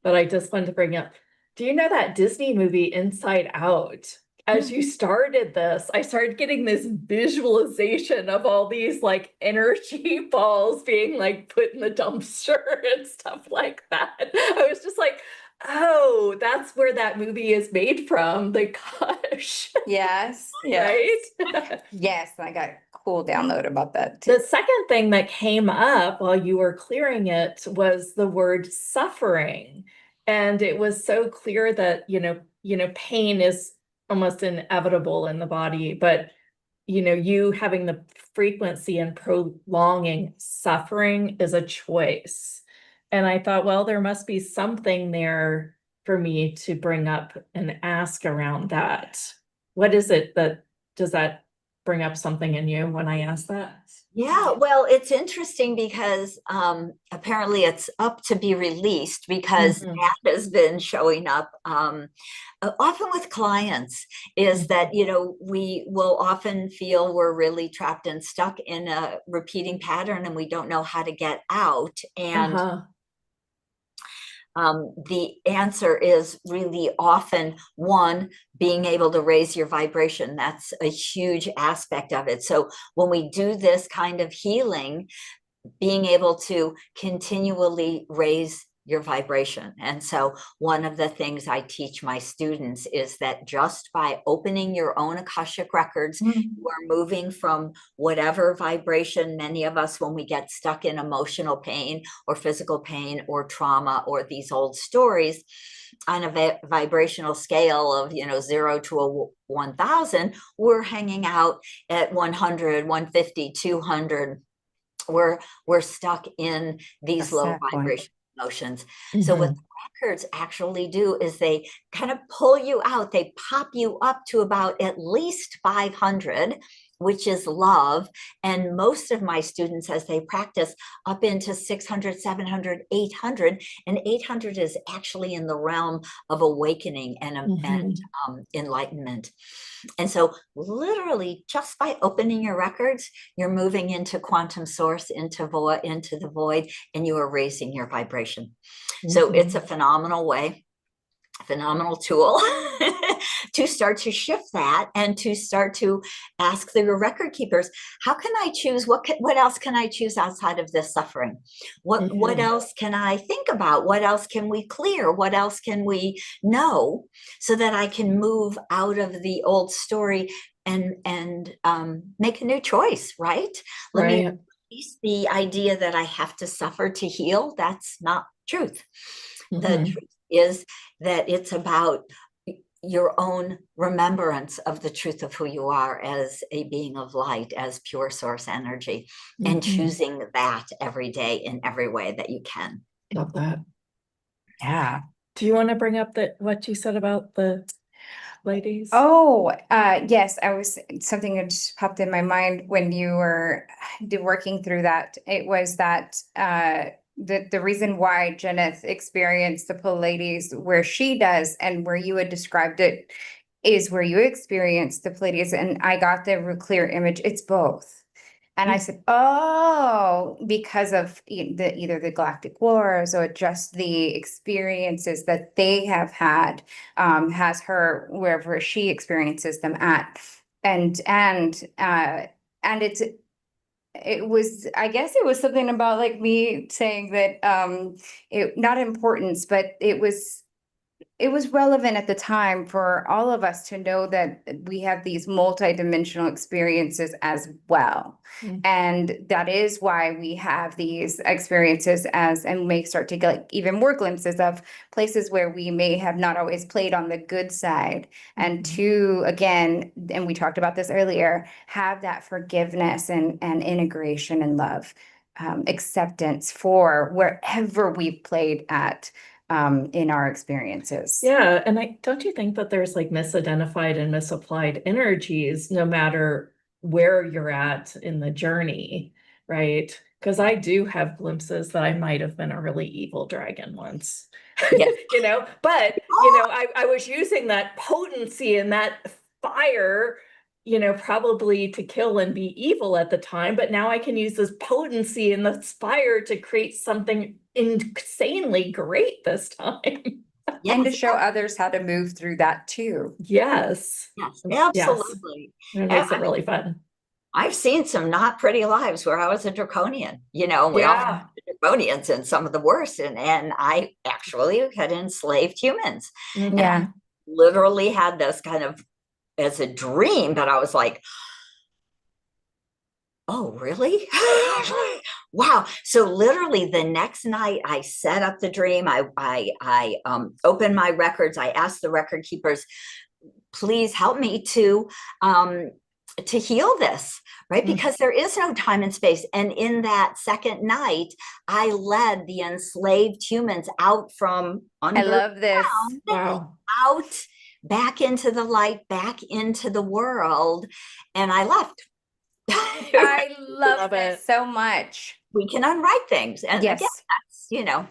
that I just wanted to bring up. Do you know that Disney movie Inside Out? As you started this, I started getting this visualization of all these like energy balls being like put in the dumpster and stuff like that. I was just like, oh, that's where that movie is made from. The gosh. Yes. Yes. Right? Yes. I got a cool download about that too. The second thing that came up while you were clearing it was the word suffering. And it was so clear that, pain is almost inevitable in the body, but you having the frequency and prolonging suffering is a choice. And I thought, well, there must be something there for me to bring up and ask around that. What is it does that bring up something in you when I ask that? Yeah, well, it's interesting because apparently it's up to be released, because that has been showing up often with clients, is that, we will often feel we're really trapped and stuck in a repeating pattern and we don't know how to get out. And the answer is really often, one, being able to raise your vibration. That's a huge aspect of it. So when we do this kind of healing, being able to continually raise your vibration. And so one of the things I teach my students is that just by opening your own Akashic records, you are moving from whatever vibration. Many of us, when we get stuck in emotional pain or physical pain or trauma or these old stories, on a vibrational scale of 0 to 1,000, we're hanging out at 100, 150, 200. We're stuck in these low vibration emotions. So what the records actually do is they kind of pull you out. They pop you up to about at least 500, which is love. And most of my students, as they practice, up into 600, 700, 800. And 800 is actually in the realm of awakening and enlightenment. And so literally just by opening your records, you're moving into quantum source, into the void, and you are raising your vibration. So it's a phenomenal way phenomenal tool to start to shift that and to start to ask the record keepers, how can I choose? What else can I choose outside of this suffering? What else can I think about? What else can we clear? What else can we know so that I can move out of the old story and make a new choice, right? Let me release the idea that I have to suffer to heal. That's not truth. The truth is that it's about your own remembrance of the truth of who you are as a being of light, as pure source energy, and choosing that every day in every way that you can. Love that. Yeah. Do you want to bring up what you said about the ladies? Oh, yes, something that just popped in my mind when you were working through that. It was that the reason why Jeneth experienced the Pleiades where she does and where you had described it is where you experienced the Pleiades, and I got the clear image. It's both. And I said, oh, because of either the galactic wars or just the experiences that they have had, has her wherever she experiences them at. And it was, I guess it was something about like me saying that not importance, but it was relevant at the time for all of us to know that we have these multidimensional experiences as well. And that is why we have these experiences and may start to get even more glimpses of places where we may have not always played on the good side. And to, again, and we talked about this earlier, have that forgiveness and integration and love, acceptance for wherever we've played at in our experiences. Yeah. And don't you think that there's like misidentified and misapplied energies no matter where you're at in the journey, right? Because I do have glimpses that I might have been a really evil dragon once. Yes. But I was using that potency and that fire, probably to kill and be evil at the time, but now I can use this potency and this fire to create something insanely great this time. And to show others how to move through that too. Yes, absolutely. It makes it really fun. I've seen some not pretty lives where I was a draconian, we all have draconians and some of the worst. And I actually had enslaved humans. Yeah. And I literally had this kind of as a dream, but I was like, oh, really? Wow. So literally the next night I set up the dream. I opened my records. I asked the record keepers, please help me to heal this, right? Because there is no time and space. And in that second night, I led the enslaved humans out from under. I love this. Wow. Out, back into the light, back into the world. And I left. I love it so much. We can unwrite things. And yes, again, that's,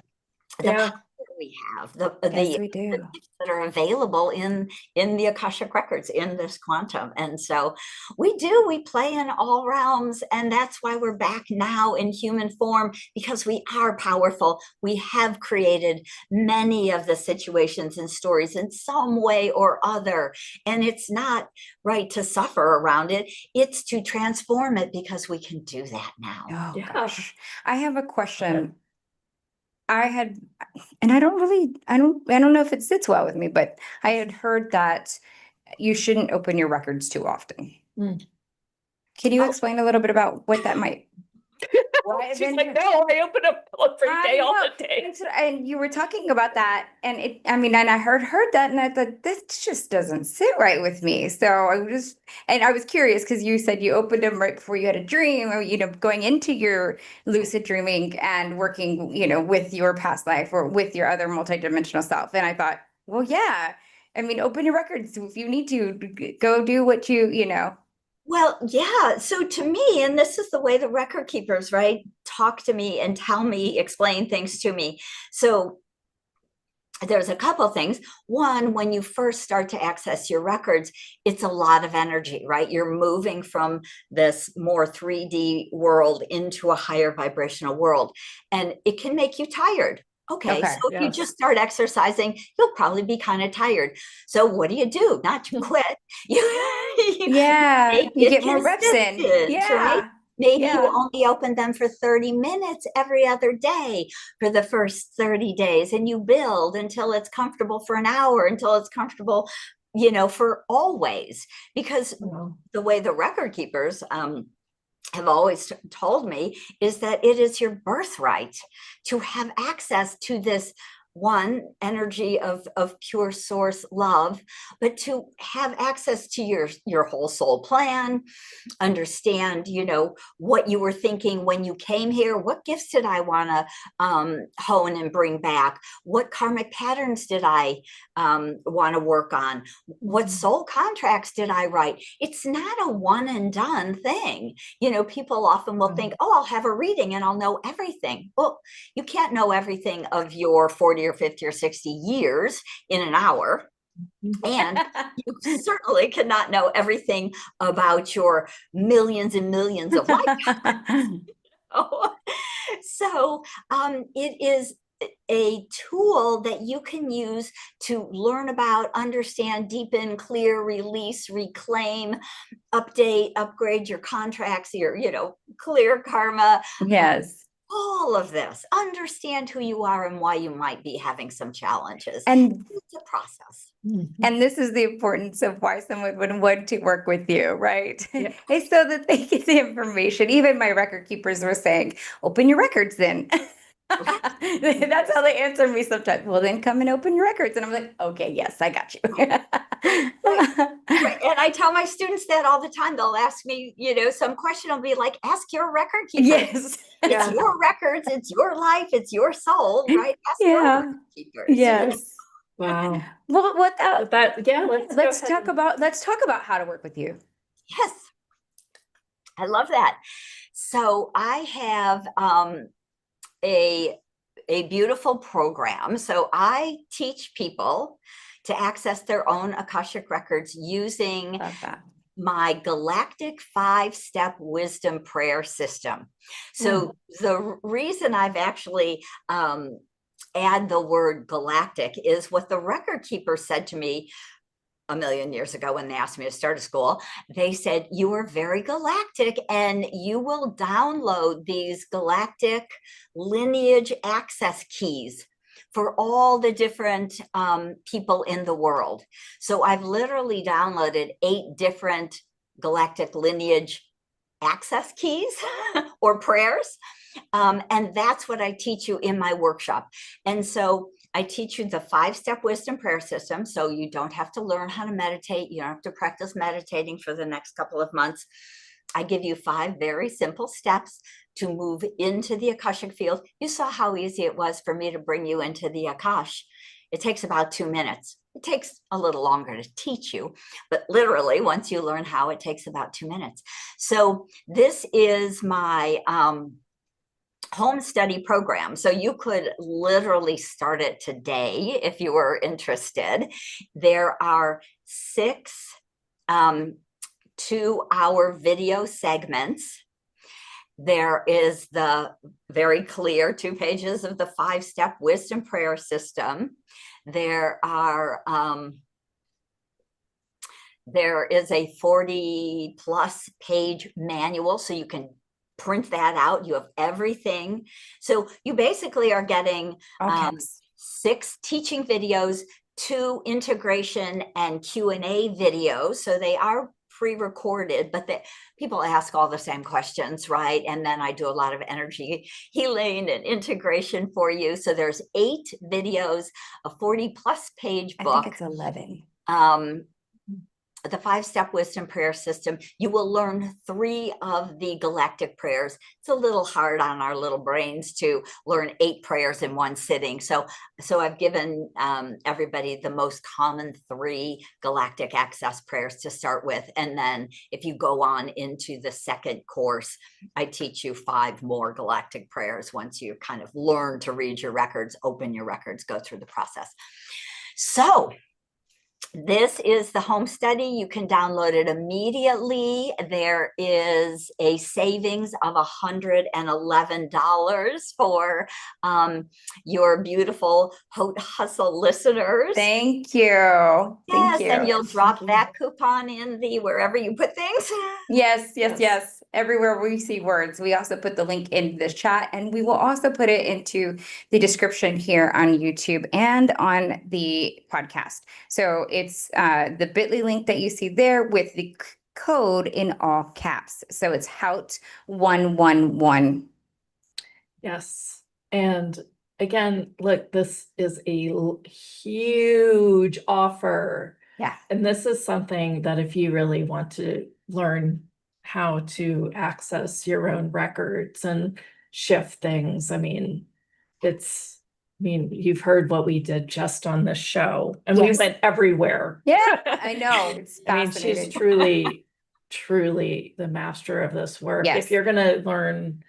the power we have, yes, we do. the gifts that are available in the Akashic Records, in this quantum. And so we play in all realms. And that's why we're back now in human form, because we are powerful. We have created many of the situations and stories in some way or other. And it's not right to suffer around it. It's to transform it, because we can do that now. Oh, gosh. I have a question. I don't know if it sits well with me, but I had heard that you shouldn't open your records too often. Can you explain a little bit about what that might? She's like, no, I open up every day, all the day. And you were talking about that, and and I heard that, and I thought, this just doesn't sit right with me. So I was curious, because you said you opened them right before you had a dream, or, going into your lucid dreaming and working, with your past life or with your other multidimensional self. And I thought, well, yeah, open your records if you need to, go do what you. Well, yeah. So to me, and this is the way the record keepers, right, talk to me and tell me, explain things to me. So there's a couple things. One, when you first start to access your records, it's a lot of energy, right? You're moving from this more 3D world into a higher vibrational world, and it can make you tired. Okay, Okay. so if you Yes. just start exercising, you'll probably be kind of tired. So what do? Not to quit. You Yeah, make you it get more reps in. consistent, right? Yeah. Maybe you Yeah. only open them for 30 minutes every other day for the first 30 days, and you build until it's comfortable for an hour, until it's comfortable, for always. Because Wow. the way the record keepers have always told me is that it is your birthright to have access to this one energy of pure source love, but to have access to your whole soul plan, understand what you were thinking when you came here. What gifts did I want to hone and bring back? What karmic patterns did I want to work on? What soul contracts did I write? It's not a one and done thing. People often will think, oh, I'll have a reading and I'll know everything. Well, you can't know everything of your 40 or 50 or 60 years in an hour. And you certainly cannot know everything about your millions and millions of lifetimes. So it is a tool that you can use to learn about, understand, deepen, clear, release, reclaim, update, upgrade your contracts, your, clear karma. Yes. All of this, understand who you are and why you might be having some challenges. And it's a process. And this is the importance of why someone would want to work with you, right? Yeah. It's so that they get the information. Even my record keepers were saying, open your records then. That's how they answer me sometimes. Well, then come and open your records. And I'm like, okay, yes, I got you. Right. And I tell my students that all the time. They'll ask me, some question. I'll be like, ask your record keeper. Yes. It's your records. It's your life. It's your soul, right? Ask your Yeah. record keepers. Yes. Wow. Well, what That, yeah, let's talk about how to work with you. Yes. I love that. So I have a beautiful program. So I teach people to access their own Akashic records using my galactic 5-step wisdom prayer system. So the reason I've actually add the word galactic is what the record keeper said to me a million years ago when they asked me to start a school. They said, you are very galactic and you will download these galactic lineage access keys for all the different people in the world. So I've literally downloaded 8 different galactic lineage access keys or prayers. And that's what I teach you in my workshop. And so I teach you the 5-step wisdom prayer system. So you don't have to learn how to meditate. You don't have to practice meditating for the next couple of months. I give you 5 very simple steps to move into the Akashic field. You saw how easy it was for me to bring you into the Akash. It takes about 2 minutes. It takes a little longer to teach you, but literally once you learn how, it takes about 2 minutes. So this is my home study program. So you could literally start it today if you were interested. There are 6 2-hour video segments. There is the very clear 2 pages of the 5-step wisdom prayer system. There is a 40+ page manual, so you can print that out. You have everything. So you basically are getting 6 teaching videos, 2 integration and Q&A videos. So they are pre-recorded, but people ask all the same questions, right? And then I do a lot of energy healing and integration for you. So there's 8 videos, a 40+ page book. I think it's 11. The 5-step wisdom prayer system. You will learn 3 of the galactic prayers. It's a little hard on our little brains to learn 8 prayers in one sitting. So I've given everybody the most common 3 galactic access prayers to start with. And then if you go on into the second course, I teach you 5 more galactic prayers once you kind of learn to read your records, open your records, go through the process. So This is the home study. You can download it immediately. There is a savings of $111 for your beautiful Haute Hustle listeners. Thank you. Yes, Thank and you. you'll drop that coupon in the wherever you put things. Yes. Everywhere we see words, we also put the link in the chat, and we will also put it into the description here on YouTube and on the podcast. So it's the bit.ly link that you see there with the code in all caps. So it's HOUT 111. Yes. And again, look, this is a huge offer. Yeah. And this is something that if you really want to learn how to access your own records and shift things, you've heard what we did just on this show, and we Yes. went everywhere. Yeah, I know. It's fascinating. She's truly, truly the master of this work. Yes. If you're going to learn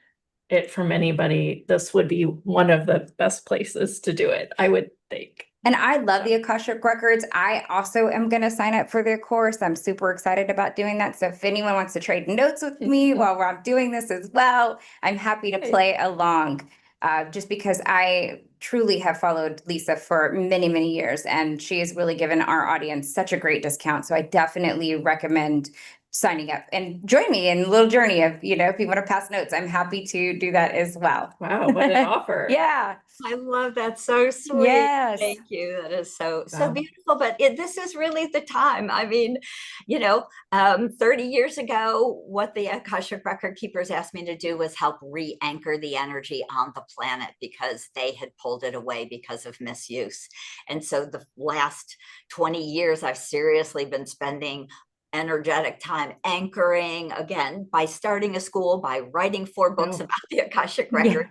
it from anybody, this would be one of the best places to do it, I would think. And I love the Akashic Records. I also am going to sign up for their course. I'm super excited about doing that. So if anyone wants to trade notes with me while I'm doing this as well, I'm happy to play along. Just because I truly have followed Lisa for many, many years, and she has really given our audience such a great discount. So I definitely recommend signing up and join me in a little journey of, if you want to pass notes, I'm happy to do that as well. Wow, what an offer. Yeah. I love that. So sweet. Yes. Thank you. That is so Wow. beautiful. But this is really the time. 30 years ago, what the Akashic Record Keepers asked me to do was help re-anchor the energy on the planet, because they had pulled it away because of misuse. And so the last 20 years, I've seriously been spending energetic time anchoring, again, by starting a school, by writing 4 books about the Akashic Records,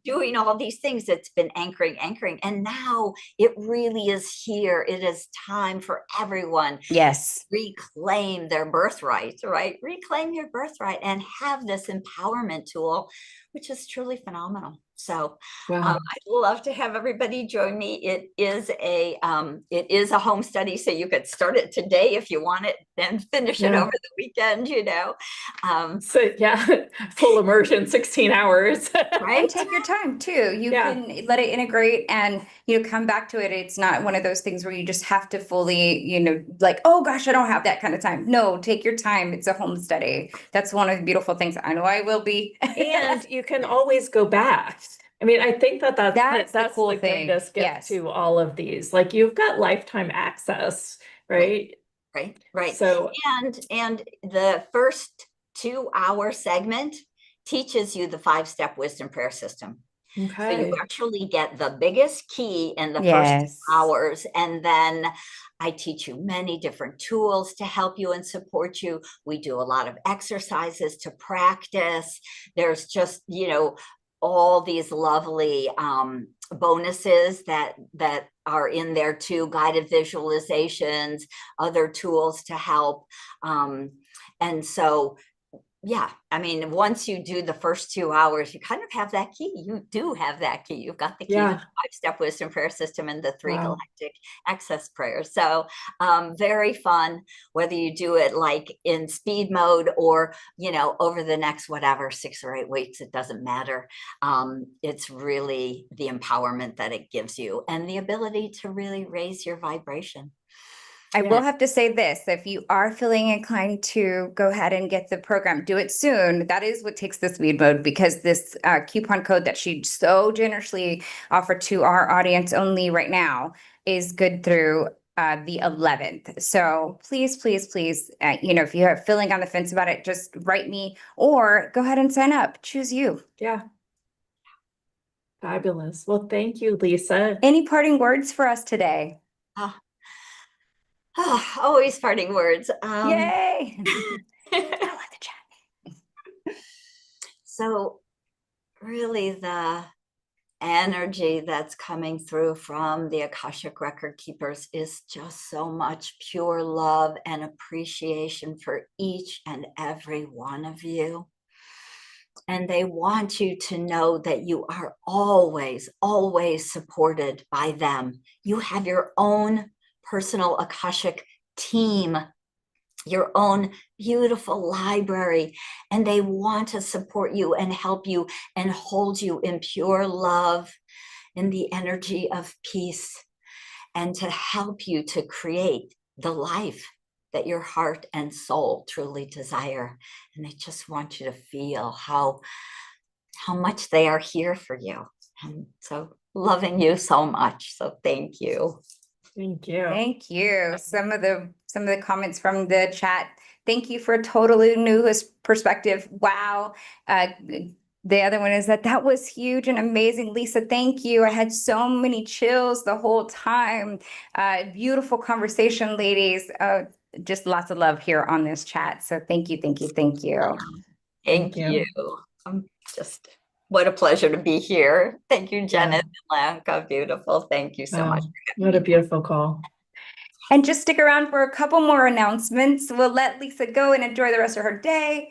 doing all these things. It's been anchoring. And now it really is here. It is time for everyone. Yes. Reclaim their birthright, right? Reclaim your birthright and have this empowerment tool, which is truly phenomenal. So I'd love to have everybody join me. It is a home study, so you could start it today if you want it and finish it over the weekend, full immersion, 16 hours. Right. And take your time too. You can let it integrate and, come back to it. It's not one of those things where you just have to fully, like, oh gosh, I don't have that kind of time. No, take your time. It's a home study. That's one of the beautiful things. I know I will be. And you can always go back. I think that's the cool the thing. greatest gift to all of these. Like, you've got lifetime access, right? Right. So, and the first 2-hour segment teaches you the 5-step wisdom prayer system. Okay. So you actually get the biggest key in the first 2 hours. And then I teach you many different tools to help you and support you. We do a lot of exercises to practice. There's just, all these lovely bonuses that are in there too, guided visualizations, other tools to help. And so, once you do the first 2 hours, you kind of have that key. You do have that key. You've got the key to the 5-step wisdom prayer system and the 3 galactic access prayers. So very fun, whether you do it like in speed mode or, over the next, 6 or 8 weeks, it doesn't matter. It's really the empowerment that it gives you and the ability to really raise your vibration. I will have to say this, if you are feeling inclined to go ahead and get the program, do it soon. That is what takes the speed mode, because this coupon code that she so generously offered to our audience only right now is good through the 11th. So please, if you are feeling on the fence about it, just write me or go ahead and sign up. Choose you. Yeah. Fabulous. Well, thank you, Lisa. Any parting words for us today? Always parting words. Yay! I love the chat. So really the energy that's coming through from the Akashic Record Keepers is just so much pure love and appreciation for each and every one of you. And they want you to know that you are always, always supported by them. You have your own personal Akashic team, your own beautiful library, and they want to support you and help you and hold you in pure love, in the energy of peace, and to help you to create the life that your heart and soul truly desire. And they just want you to feel how much they are here for you. And so loving you so much. So thank you. Thank you. Thank you. Some of the comments from the chat. Thank you for a totally new perspective. Wow. The other one is that was huge and amazing. Lisa, thank you. I had so many chills the whole time. Beautiful conversation, ladies. Just lots of love here on this chat. So thank you, thank you, thank you. Thank you. Just what a pleasure to be here. Thank you, Janet and Lanka. Beautiful. Thank you so much. What a beautiful call. And just stick around for a couple more announcements. We'll let Lisa go and enjoy the rest of her day.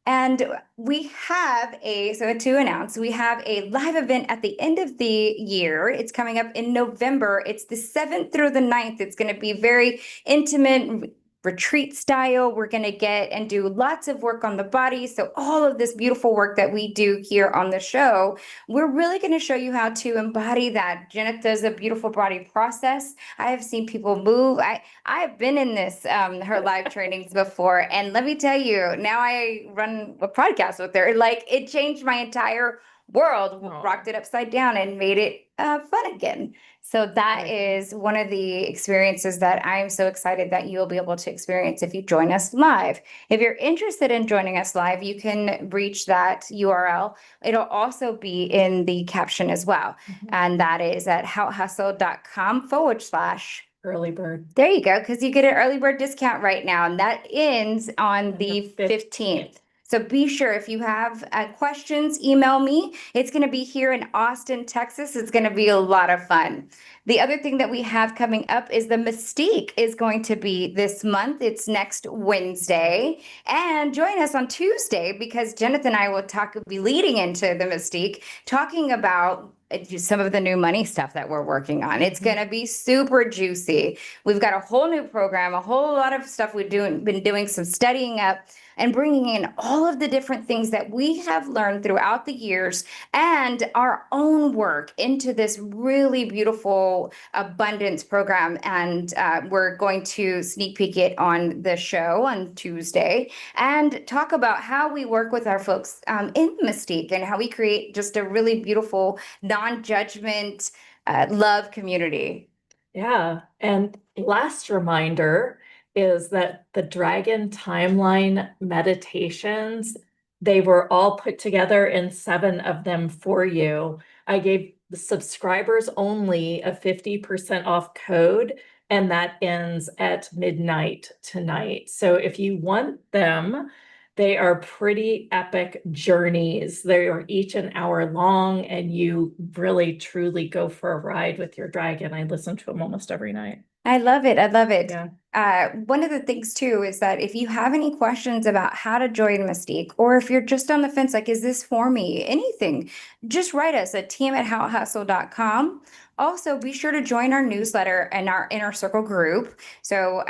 And we have to announce, we have a live event at the end of the year. It's coming up in November. It's the 7th through the 9th. It's going to be very intimate, retreat style. We're going to get and do lots of work on the body. So all of this beautiful work that we do here on the show, we're really going to show you how to embody that. Janet does a beautiful body process. I have seen people move. I have been in this, her live trainings before. And let me tell you, now I run a podcast with her. Like, it changed my entire world, rocked it upside down and made it fun again. So that is one of the experiences that I'm so excited that you'll be able to experience if you join us live. If you're interested in joining us live, you can reach that URL. It'll also be in the caption as well. And that is at houthustle.com/ early bird. There you go, because you get an early bird discount right now, and that ends on the 15th. So be sure, if you have questions, email me. It's going to be here in Austin, Texas. It's going to be a lot of fun. The other thing that we have coming up is the Mystique is going to be this month. It's next Wednesday. And join us on Tuesday, because Jenith and I will be leading into the Mystique, talking about some of the new money stuff that we're working on. It's going to be super juicy. We've got a whole new program, a whole lot of stuff we've been doing some studying up and bringing in all of the different things that we have learned throughout the years and our own work into this really beautiful abundance program. And we're going to sneak peek it on the show on Tuesday and talk about how we work with our folks in Mystique and how we create just a really beautiful non-judgment love community. Yeah. And last reminder is that the Dragon Timeline meditations, they were all put together in 7 of them for you. I gave the subscribers only a 50% off code, and that ends at midnight tonight. So if you want them, they are pretty epic journeys. They are each an hour long, and you really, truly go for a ride with your dragon. I listen to them almost every night. I love it. I love it. Yeah. One of the things too is that if you have any questions about how to join Mystique, or if you're just on the fence, like, is this for me? Anything, just write us at team@houthustle.com. Also, be sure to join our newsletter and our Inner Circle group. So,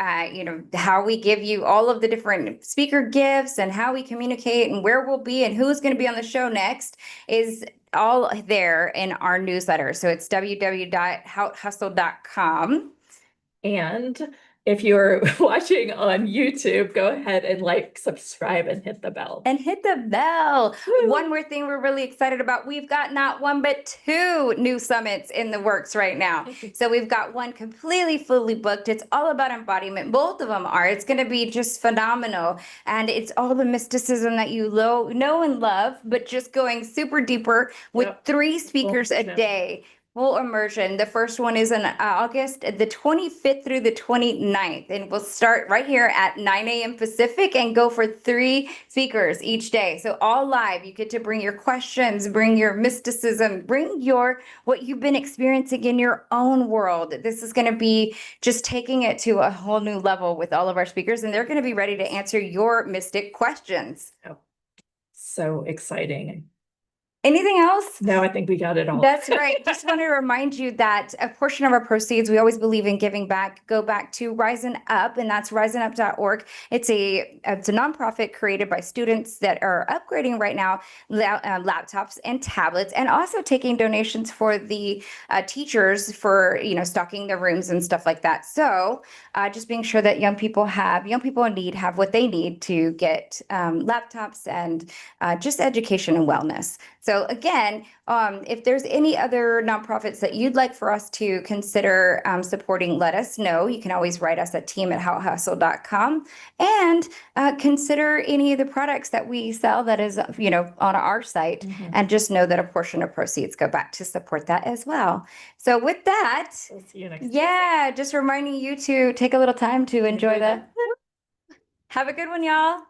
how we give you all of the different speaker gifts and how we communicate and where we'll be and who's going to be on the show next is all there in our newsletter. So it's www.houthustle.com. And if you're watching on YouTube, go ahead and like, subscribe, and hit the bell. And hit the bell. Woo. One more thing we're really excited about. We've got not one, but 2 new summits in the works right now. So we've got one completely fully booked. It's all about embodiment. Both of them are. It's going to be just phenomenal. And it's all the mysticism that you know and love, but just going super deeper with 3 speakers a day. Full immersion. The first one is in August, the 25th through the 29th. And we'll start right here at 9 a.m. Pacific and go for 3 speakers each day. So all live. You get to bring your questions, bring your mysticism, bring what you've been experiencing in your own world. This is going to be just taking it to a whole new level with all of our speakers. And they're going to be ready to answer your mystic questions. Oh, so exciting. Anything else? No, I think we got it all. That's right. Just want to remind you that a portion of our proceeds, we always believe in giving back, go back to Rising Up, and that's risingup.org. It's a nonprofit created by students that are upgrading right now laptops and tablets, and also taking donations for the teachers for stocking their rooms and stuff like that. So just being sure that young people in need have what they need to get laptops and just education and wellness. So again, if there's any other nonprofits that you'd like for us to consider supporting, let us know. You can always write us at team@howhustle.com, and consider any of the products that we sell that is, on our site, and just know that a portion of proceeds go back to support that as well. So with that, We'll see you next just reminding you to take a little time to enjoy the. Have a good one, y'all.